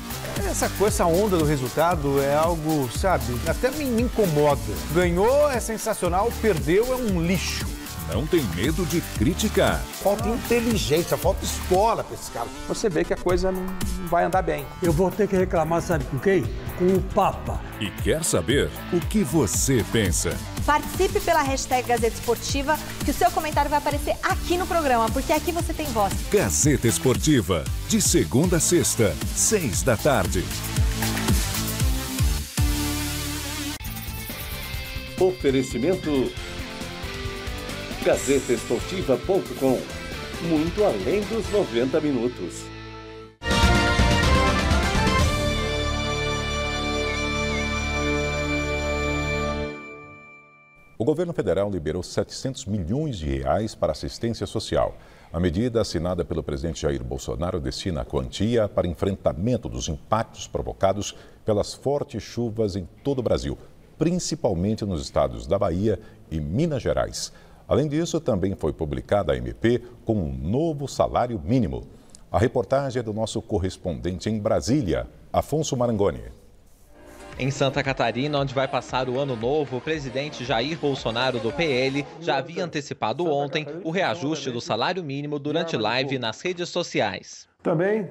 Essa onda do resultado é algo, sabe, até me incomoda. Ganhou é sensacional, perdeu é um lixo. Não tem medo de criticar. Falta inteligência, falta escola para esse cara. Você vê que a coisa não vai andar bem. Eu vou ter que reclamar, sabe com quem? Com o Papa. E quer saber o que você pensa? Participe pela hashtag Gazeta Esportiva, que o seu comentário vai aparecer aqui no programa, porque aqui você tem voz. Gazeta Esportiva, de segunda a sexta, 6 da tarde. Oferecimento GazetaEsportiva.com. Muito além dos 90 minutos. O governo federal liberou 700 milhões de reais para assistência social. A medida assinada pelo presidente Jair Bolsonaro destina a quantia para enfrentamento dos impactos provocados pelas fortes chuvas em todo o Brasil, principalmente nos estados da Bahia e Minas Gerais. Além disso, também foi publicada a MP com um novo salário mínimo. A reportagem é do nosso correspondente em Brasília, Afonso Marangoni. Em Santa Catarina, onde vai passar o ano novo, o presidente Jair Bolsonaro do PL já havia antecipado ontem o reajuste do salário mínimo durante live nas redes sociais. Também,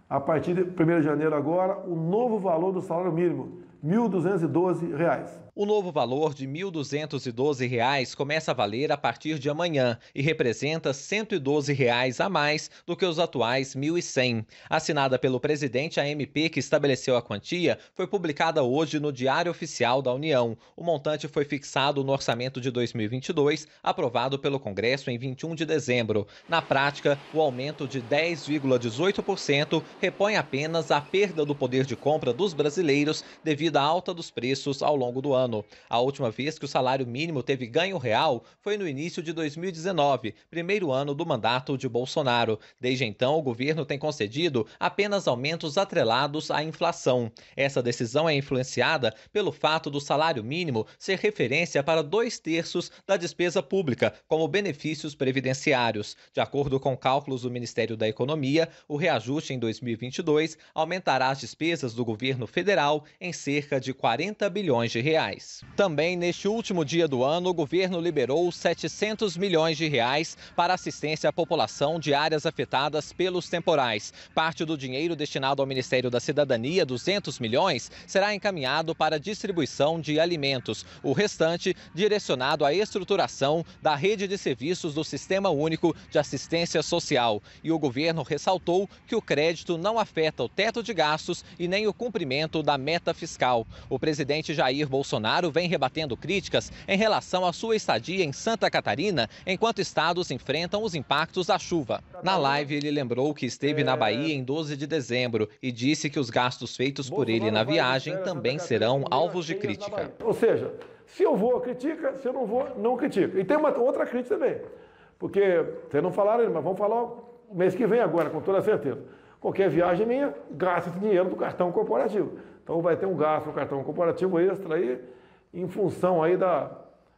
a partir de 1º de janeiro agora, o novo valor do salário mínimo, R$ 1.212. O novo valor de R$ 1.212 começa a valer a partir de amanhã e representa R$ 112 a mais do que os atuais R$ 1.100. Assinada pelo presidente, a MP que estabeleceu a quantia foi publicada hoje no Diário Oficial da União. O montante foi fixado no orçamento de 2022, aprovado pelo Congresso em 21 de dezembro. Na prática, o aumento de 10,18% repõe apenas a perda do poder de compra dos brasileiros devido à alta dos preços ao longo do ano. A última vez que o salário mínimo teve ganho real foi no início de 2019, primeiro ano do mandato de Bolsonaro. Desde então, o governo tem concedido apenas aumentos atrelados à inflação. Essa decisão é influenciada pelo fato do salário mínimo ser referência para 2/3 da despesa pública, como benefícios previdenciários. De acordo com cálculos do Ministério da Economia, o reajuste em 2022 aumentará as despesas do governo federal em cerca de 40 bilhões de reais. Também neste último dia do ano, o governo liberou 700 milhões de reais para assistência à população de áreas afetadas pelos temporais. Parte do dinheiro destinado ao Ministério da Cidadania, 200 milhões, será encaminhado para a distribuição de alimentos. O restante, direcionado à estruturação da rede de serviços do Sistema Único de Assistência Social. E o governo ressaltou que o crédito não afeta o teto de gastos e nem o cumprimento da meta fiscal. O presidente Jair Bolsonaro vem rebatendo críticas em relação à sua estadia em Santa Catarina, enquanto estados enfrentam os impactos da chuva. Na live, ele lembrou que esteve na Bahia em 12 de dezembro e disse que os gastos feitos por ele na viagem também serão alvos de crítica. Ou seja, se eu vou, critica, se eu não vou, não critica. E tem uma outra crítica também, porque vocês não falaram, mas vamos falar o mês que vem agora, com toda certeza. Qualquer viagem minha, gasta esse dinheiro do cartão corporativo. Então vai ter um gasto no cartão corporativo extra aí, em função aí da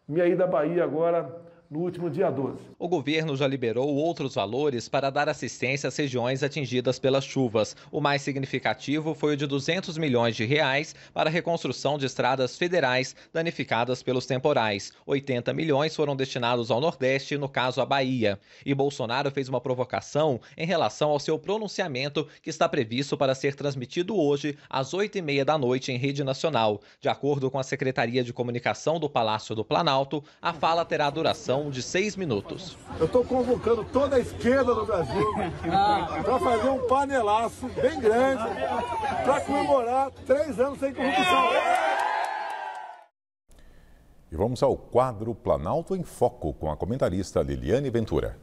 minha ida à Bahia agora no último dia 12. O governo já liberou outros valores para dar assistência às regiões atingidas pelas chuvas. O mais significativo foi o de 200 milhões de reais para a reconstrução de estradas federais danificadas pelos temporais. 80 milhões foram destinados ao Nordeste, no caso à Bahia. E Bolsonaro fez uma provocação em relação ao seu pronunciamento, que está previsto para ser transmitido hoje às 8h30 da noite em rede nacional. De acordo com a Secretaria de Comunicação do Palácio do Planalto, a fala terá duração de 6 minutos. Eu estou convocando toda a esquerda do Brasil para fazer um panelaço bem grande para comemorar 3 anos sem corrupção. E vamos ao quadro Planalto em Foco com a comentarista Liliane Ventura.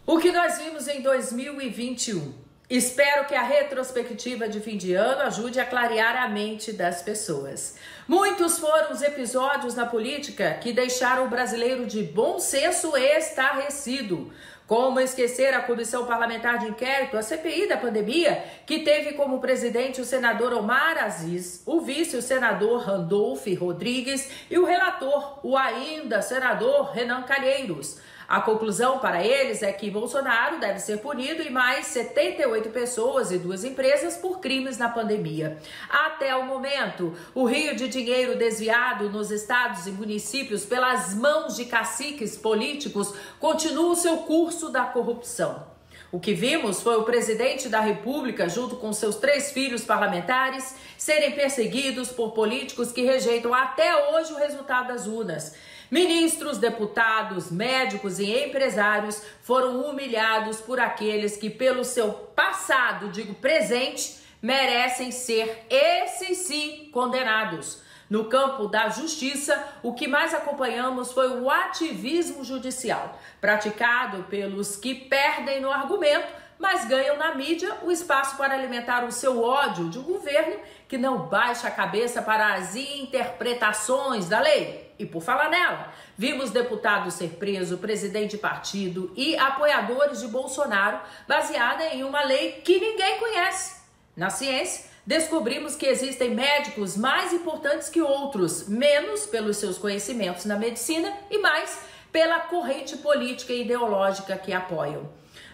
O que nós vimos em 2021? Espero que a retrospectiva de fim de ano ajude a clarear a mente das pessoas. Muitos foram os episódios na política que deixaram o brasileiro de bom senso estarrecido. Como esquecer a Comissão Parlamentar de Inquérito, a CPI da pandemia, que teve como presidente o senador Omar Aziz, o vice o senador Randolph Rodrigues e o relator, o ainda senador Renan Calheiros. A conclusão para eles é que Bolsonaro deve ser punido e mais 78 pessoas e 2 empresas por crimes na pandemia. Até o momento, o rio de dinheiro desviado nos estados e municípios pelas mãos de caciques políticos continua o seu curso da corrupção. O que vimos foi o presidente da República, junto com seus 3 filhos parlamentares, serem perseguidos por políticos que rejeitam até hoje o resultado das urnas. Ministros, deputados, médicos e empresários foram humilhados por aqueles que, pelo seu passado, digo presente, merecem ser, esses sim, condenados. No campo da justiça, o que mais acompanhamos foi o ativismo judicial, praticado pelos que perdem no argumento, mas ganham na mídia o espaço para alimentar o seu ódio de um governo que não baixa a cabeça para as interpretações da lei E por falar nela, vimos deputado ser preso, presidente de partido e apoiadores de Bolsonaro, baseada em uma lei que ninguém conhece. Na ciência, descobrimos que existem médicos mais importantes que outros, menos pelos seus conhecimentos na medicina e mais pela corrente política e ideológica que apoiam.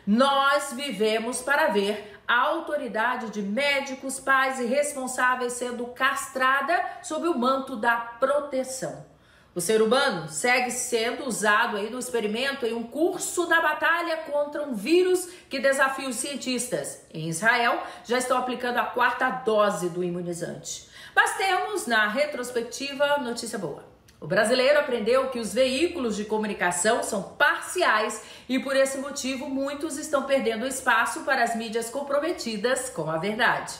Nós vivemos para ver a autoridade de médicos, pais e responsáveis sendo castrada sob o manto da proteção. O ser humano segue sendo usado aí no experimento em um curso da batalha contra um vírus que desafia os cientistas. Em Israel, já estão aplicando a 4ª dose do imunizante. Mas temos, na retrospectiva, notícia boa. O brasileiro aprendeu que os veículos de comunicação são parciais e, por esse motivo, muitos estão perdendo espaço para as mídias comprometidas com a verdade.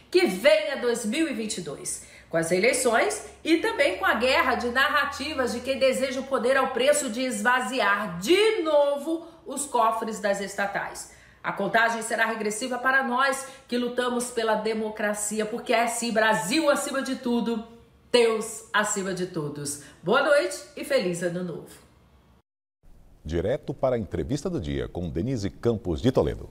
Que venha 2022, com as eleições e também com a guerra de narrativas de quem deseja o poder ao preço de esvaziar de novo os cofres das estatais. A contagem será regressiva para nós que lutamos pela democracia, porque é assim, Brasil acima de tudo, Deus acima de todos. Boa noite e feliz ano novo. Direto para a entrevista do dia com Denise Campos de Toledo.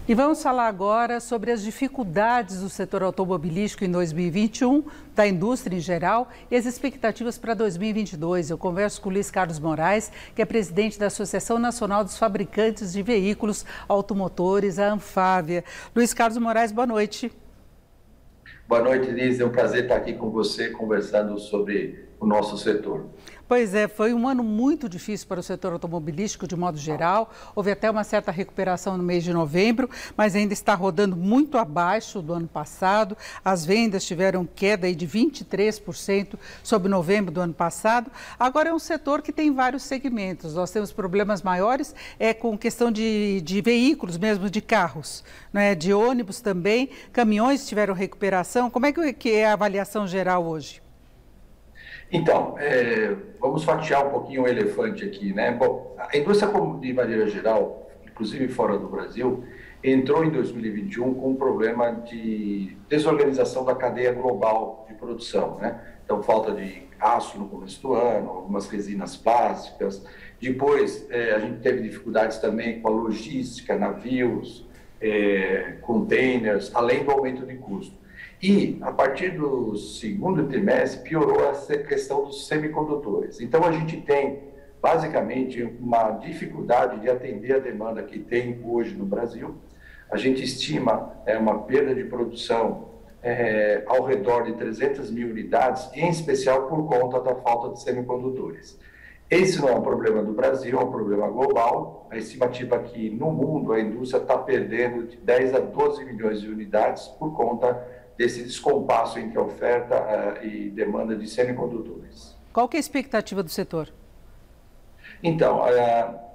E vamos falar agora sobre as dificuldades do setor automobilístico em 2021, da indústria em geral e as expectativas para 2022. Eu converso com o Luiz Carlos Moraes, que é presidente da Associação Nacional dos Fabricantes de Veículos Automotores, a Anfávia. Luiz Carlos Moraes, boa noite. Boa noite, Denise. É um prazer estar aqui com você, conversando sobre o nosso setor. Pois é, foi um ano muito difícil para o setor automobilístico de modo geral. Houve até uma certa recuperação no mês de novembro, mas ainda está rodando muito abaixo do ano passado. As vendas tiveram queda aí de 23% sobre novembro do ano passado. Agora é um setor que tem vários segmentos. Nós temos problemas maiores com questão de veículos mesmo, de carros, né? De ônibus também. Caminhões tiveram recuperação. Como é que é a avaliação geral hoje? Então, vamos fatiar um pouquinho o elefante aqui, né? Bom, a indústria de maneira geral, inclusive fora do Brasil, entrou em 2021 com um problema de desorganização da cadeia global de produção, né? Então, falta de aço no começo do ano, algumas resinas plásticas. Depois, a gente teve dificuldades também com a logística, navios, containers, além do aumento de custo. E, a partir do segundo trimestre, piorou essa questão dos semicondutores. Então, a gente tem, basicamente, uma dificuldade de atender a demanda que tem hoje no Brasil. A gente estima uma perda de produção ao redor de 300 mil unidades, em especial por conta da falta de semicondutores. Esse não é um problema do Brasil, é um problema global. A estimativa é que, no mundo, a indústria está perdendo de 10 a 12 milhões de unidades por conta desse descompasso entre oferta e demanda de semicondutores. Qual que é a expectativa do setor? Então,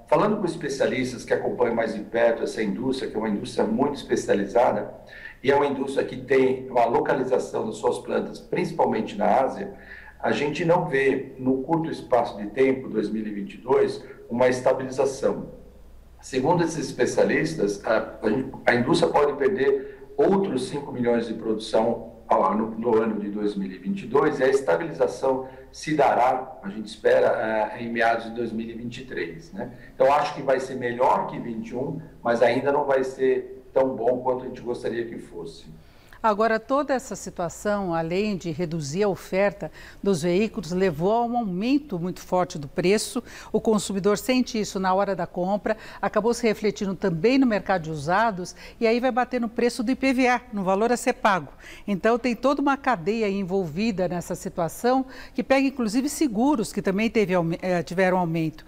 falando com especialistas que acompanham mais de perto essa indústria, que é uma indústria muito especializada, e é uma indústria que tem uma localização das suas plantas, principalmente na Ásia, a gente não vê, no curto espaço de tempo, 2022, uma estabilização. Segundo esses especialistas, a indústria pode perder outros 5 milhões de produção no ano de 2022 e a estabilização se dará, a gente espera, em meados de 2023. Né? Então, acho que vai ser melhor que 21, mas ainda não vai ser tão bom quanto a gente gostaria que fosse. Agora, toda essa situação, além de reduzir a oferta dos veículos, levou a um aumento muito forte do preço. O consumidor sente isso na hora da compra, acabou se refletindo também no mercado de usados e aí vai bater no preço do IPVA, no valor a ser pago. Então, tem toda uma cadeia envolvida nessa situação que pega, inclusive, seguros, que também tiveram aumento.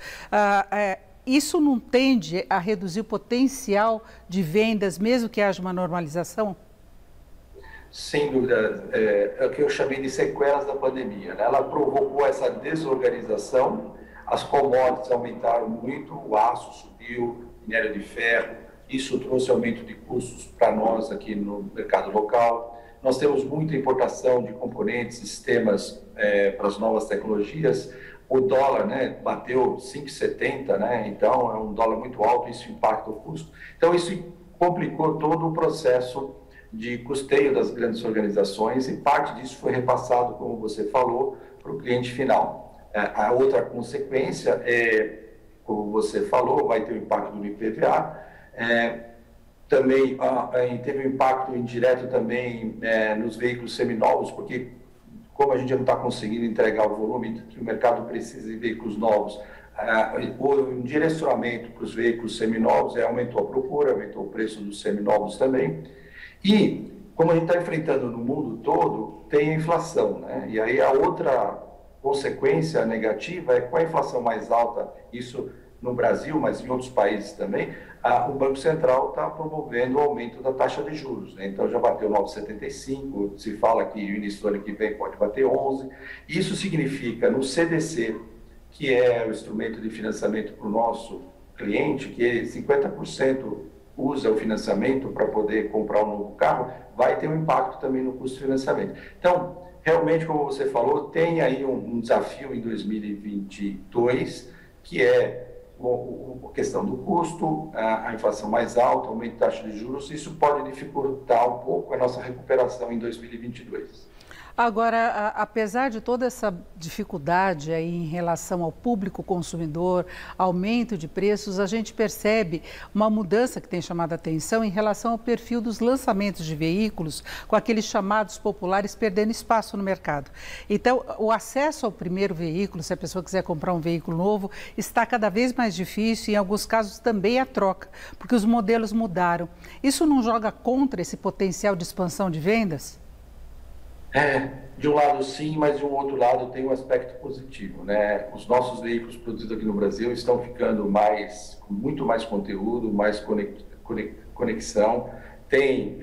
Isso não tende a reduzir o potencial de vendas, mesmo que haja uma normalização? Sem dúvida, é o que eu chamei de sequelas da pandemia. Né? Ela provocou essa desorganização, as commodities aumentaram muito, o aço subiu, minério de ferro, isso trouxe aumento de custos para nós aqui no mercado local. Nós temos muita importação de componentes, sistemas para as novas tecnologias. O dólar, né, bateu 5,70, né? Então é um dólar muito alto, isso impacta o custo. Então isso complicou todo o processo de custeio das grandes organizações e parte disso foi repassado, como você falou, para o cliente final. A outra consequência é, como você falou, vai ter o impacto do IPVA. Também teve um impacto indireto também nos veículos seminovos, porque como a gente não está conseguindo entregar o volume que o mercado precisa de veículos novos, o direcionamento para os veículos seminovos aumentou a procura, aumentou o preço dos seminovos também. E, como a gente está enfrentando no mundo todo, tem a inflação, né? E aí a outra consequência negativa é com a inflação mais alta, isso no Brasil, mas em outros países também, o Banco Central está promovendo o aumento da taxa de juros, né? Então já bateu 9,75, se fala que no início do ano que vem pode bater 11. Isso significa no CDC, que é o instrumento de financiamento para o nosso cliente, que 50% usa o financiamento para poder comprar um novo carro, vai ter um impacto também no custo de financiamento. Então, realmente, como você falou, tem aí um desafio em 2022, que é a questão do custo, a inflação mais alta, aumento da taxa de juros. Isso pode dificultar um pouco a nossa recuperação em 2022. Agora, apesar de toda essa dificuldade aí em relação ao público consumidor, aumento de preços, a gente percebe uma mudança que tem chamado a atenção em relação ao perfil dos lançamentos de veículos, com aqueles chamados populares perdendo espaço no mercado. Então, o acesso ao primeiro veículo, se a pessoa quiser comprar um veículo novo, está cada vez mais difícil e, em alguns casos, também a troca, porque os modelos mudaram. Isso não joga contra esse potencial de expansão de vendas? De um lado sim, mas de um outro lado tem um aspecto positivo, né? Os nossos veículos produzidos aqui no Brasil estão ficando com muito mais conteúdo, mais conexão, tem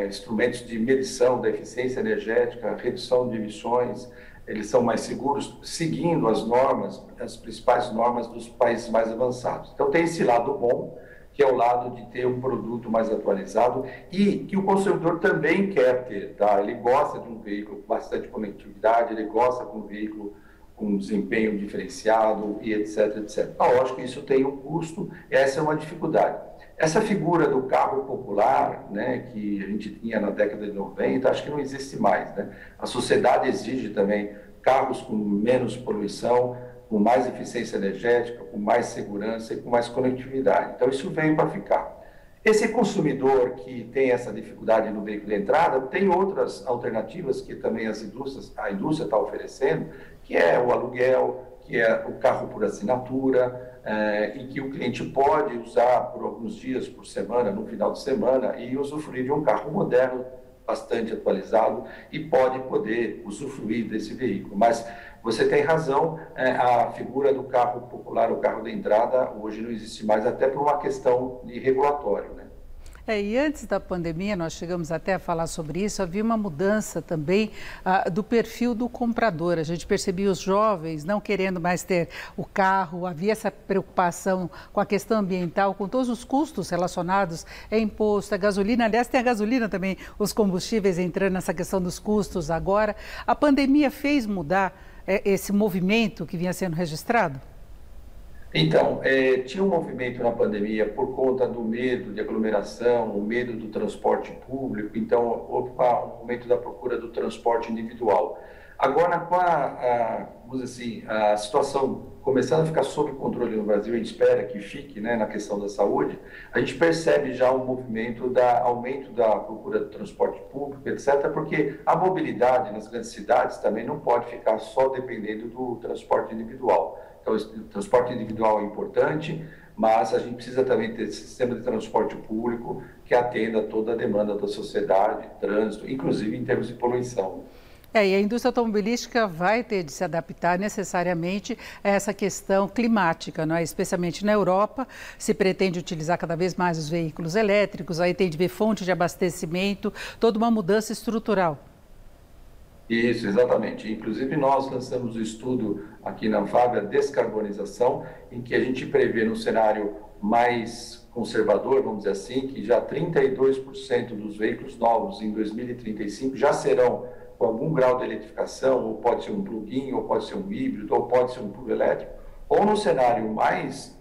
instrumentos de medição da eficiência energética, redução de emissões, eles são mais seguros, seguindo as normas, as principais normas dos países mais avançados. Então tem esse lado bom, que é o lado de ter um produto mais atualizado e que o consumidor também quer ter, tá? Ele gosta de um veículo com bastante conectividade, ele gosta de um veículo com desempenho diferenciado e etc, etc. Lógico que isso tem um custo, essa é uma dificuldade. Essa figura do carro popular, né, que a gente tinha na década de 90, acho que não existe mais, né? A sociedade exige também carros com menos poluição, com mais eficiência energética, com mais segurança e com mais conectividade. Então, isso veio para ficar. Esse consumidor que tem essa dificuldade no veículo de entrada, tem outras alternativas que também a indústria está oferecendo, que é o aluguel, que é o carro por assinatura, e que o cliente pode usar por alguns dias por semana, no final de semana, e usufruir de um carro moderno, bastante atualizado, e pode poder usufruir desse veículo. Mas você tem razão, a figura do carro popular, o carro de entrada, hoje não existe mais, até por uma questão de regulatório, né? E antes da pandemia, nós chegamos até a falar sobre isso, havia uma mudança também do perfil do comprador. A gente percebia os jovens não querendo mais ter o carro, havia essa preocupação com a questão ambiental, com todos os custos relacionados a imposto, a gasolina. Aliás, tem a gasolina também, os combustíveis entrando nessa questão dos custos agora. A pandemia fez mudar esse movimento que vinha sendo registrado? Então, tinha um movimento na pandemia por conta do medo de aglomeração, o medo do transporte público, então houve um aumento da procura do transporte individual. Agora, com vamos dizer assim, a situação começando a ficar sob controle no Brasil, a gente espera que fique, né, na questão da saúde, a gente percebe já um movimento aumento da procura do transporte público, etc., porque a mobilidade nas grandes cidades também não pode ficar só dependendo do transporte individual. Então, o transporte individual é importante, mas a gente precisa também ter esse sistema de transporte público que atenda a toda a demanda da sociedade, trânsito, inclusive em termos de poluição. E a indústria automobilística vai ter de se adaptar necessariamente a essa questão climática, não é? Especialmente na Europa, se pretende utilizar cada vez mais os veículos elétricos, aí tem de ver fonte de abastecimento, toda uma mudança estrutural. Isso, exatamente. Inclusive, nós lançamos o estudo aqui na Anfávia, Descarbonização, em que a gente prevê no cenário mais conservador, vamos dizer assim, que já 32% dos veículos novos em 2035 já serão com algum grau de eletrificação, ou pode ser um plug-in, ou pode ser um híbrido, ou pode ser um puro elétrico, ou no cenário mais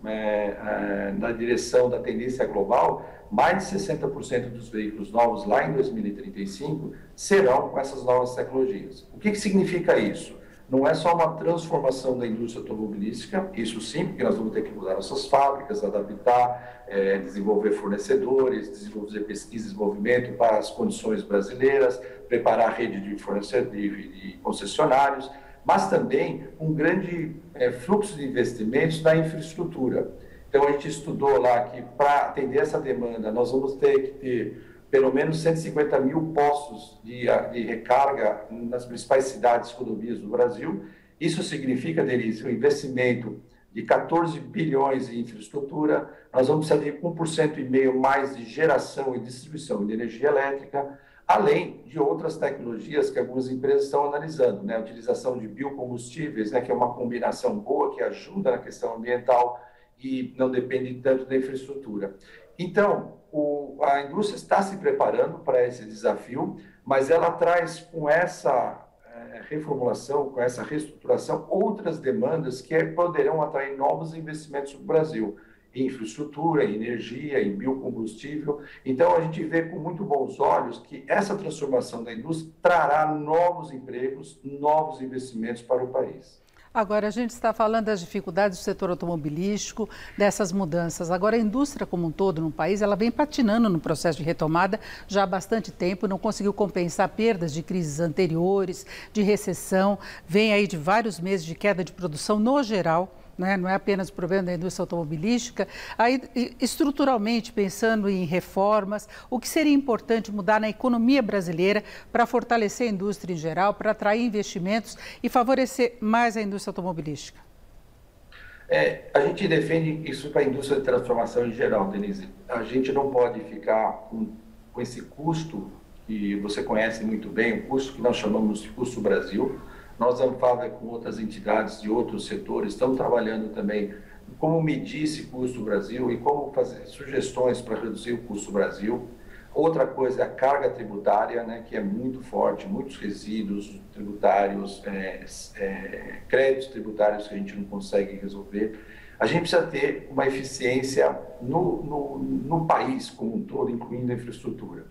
na direção da tendência global, mais de 60% dos veículos novos lá em 2035 serão com essas novas tecnologias. O que significa isso? não é só uma transformação da indústria automobilística, isso sim, porque nós vamos ter que mudar nossas fábricas, adaptar, desenvolver fornecedores, desenvolver pesquisa e desenvolvimento para as condições brasileiras, preparar a rede de fornecedores e concessionários, mas também um grande fluxo de investimentos na infraestrutura. Então, a gente estudou lá que para atender essa demanda, nós vamos ter que ter pelo menos 150 mil postos de recarga nas principais cidades e rodovias do Brasil. Isso significa, Denise, um investimento de 14 bilhões em infraestrutura. Nós vamos precisar de 1,5% mais de geração e distribuição de energia elétrica, além de outras tecnologias que algumas empresas estão analisando, né? A utilização de biocombustíveis, né? Que é uma combinação boa, que ajuda na questão ambiental e não depende tanto da infraestrutura. Então, a indústria está se preparando para esse desafio, mas ela traz com essa reformulação, com essa reestruturação, outras demandas que poderão atrair novos investimentos no Brasil, em infraestrutura, em energia, em biocombustível. Então, a gente vê com muito bons olhos que essa transformação da indústria trará novos empregos, novos investimentos para o país. Agora, a gente está falando das dificuldades do setor automobilístico, dessas mudanças. Agora, a indústria como um todo no país, ela vem patinando no processo de retomada já há bastante tempo, não conseguiu compensar perdas de crises anteriores, de recessão, vem aí de vários meses de queda de produção no geral. Não é apenas o problema da indústria automobilística. Aí, estruturalmente, pensando em reformas, o que seria importante mudar na economia brasileira para fortalecer a indústria em geral, para atrair investimentos e favorecer mais a indústria automobilística? A gente defende isso para a indústria de transformação em geral, Denise. A gente não pode ficar com esse custo que você conhece muito bem, o custo que nós chamamos de custo Brasil. Nós, a Anfávia, com outras entidades de outros setores, estamos trabalhando também como medir esse custo Brasil e como fazer sugestões para reduzir o custo Brasil. Outra coisa é a carga tributária, né, que é muito forte, muitos resíduos tributários, créditos tributários que a gente não consegue resolver. A gente precisa ter uma eficiência no país como um todo, incluindo a infraestrutura.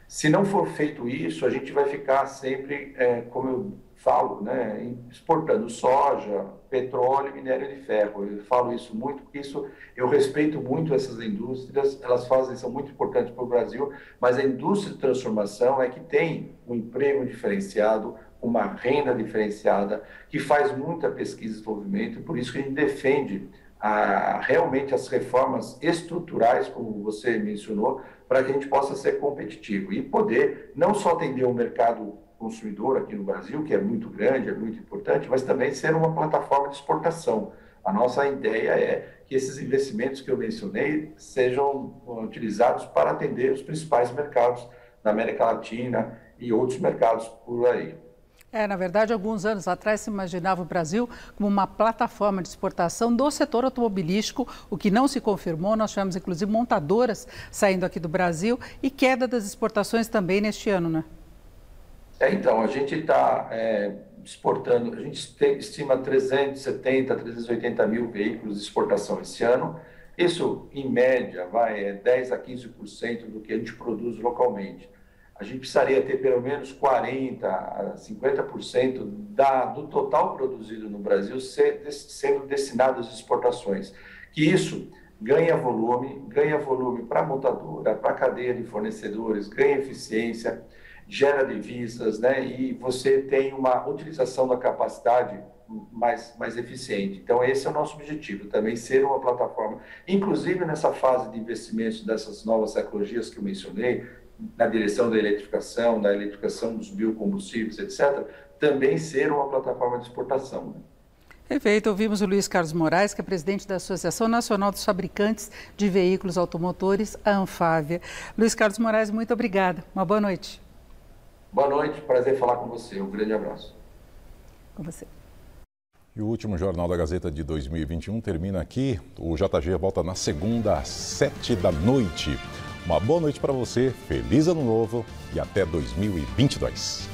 Se não for feito isso, a gente vai ficar sempre, como eu falo, né, exportando soja, petróleo e minério de ferro. Eu falo isso muito porque eu respeito muito essas indústrias, elas são muito importantes para o Brasil, mas a indústria de transformação é que tem um emprego diferenciado, uma renda diferenciada, que faz muita pesquisa e desenvolvimento, e por isso que a gente defende realmente as reformas estruturais, como você mencionou, para que a gente possa ser competitivo e poder não só atender o mercado consumidor aqui no Brasil, que é muito grande, é muito importante, mas também ser uma plataforma de exportação. A nossa ideia é que esses investimentos que eu mencionei sejam utilizados para atender os principais mercados da América Latina e outros mercados por aí. Na verdade, alguns anos atrás se imaginava o Brasil como uma plataforma de exportação do setor automobilístico, o que não se confirmou. Nós tivemos, inclusive, montadoras saindo aqui do Brasil e queda das exportações também neste ano, né? Então, a gente está exportando, a gente estima 370, 380 mil veículos de exportação esse ano. Isso, em média, vai 10% a 15% do que a gente produz localmente. A gente precisaria ter pelo menos 40% a 50% do total produzido no Brasil sendo destinado às exportações. Que isso ganha volume para a montadora, para a cadeia de fornecedores, ganha eficiência, gera divisas, né? E você tem uma utilização da capacidade mais eficiente. Então, esse é o nosso objetivo, também ser uma plataforma, inclusive nessa fase de investimentos dessas novas tecnologias que eu mencionei, na direção da eletrificação dos biocombustíveis, etc., também ser uma plataforma de exportação. Né? Perfeito. Ouvimos o Luiz Carlos Moraes, que é presidente da Associação Nacional dos Fabricantes de Veículos Automotores, a Anfávia. Luiz Carlos Moraes, muito obrigada. Uma boa noite. Boa noite, prazer falar com você. Um grande abraço. Com você. E o último Jornal da Gazeta de 2021 termina aqui. O JG volta na segunda às 7 da noite. Uma boa noite para você, feliz ano novo e até 2022.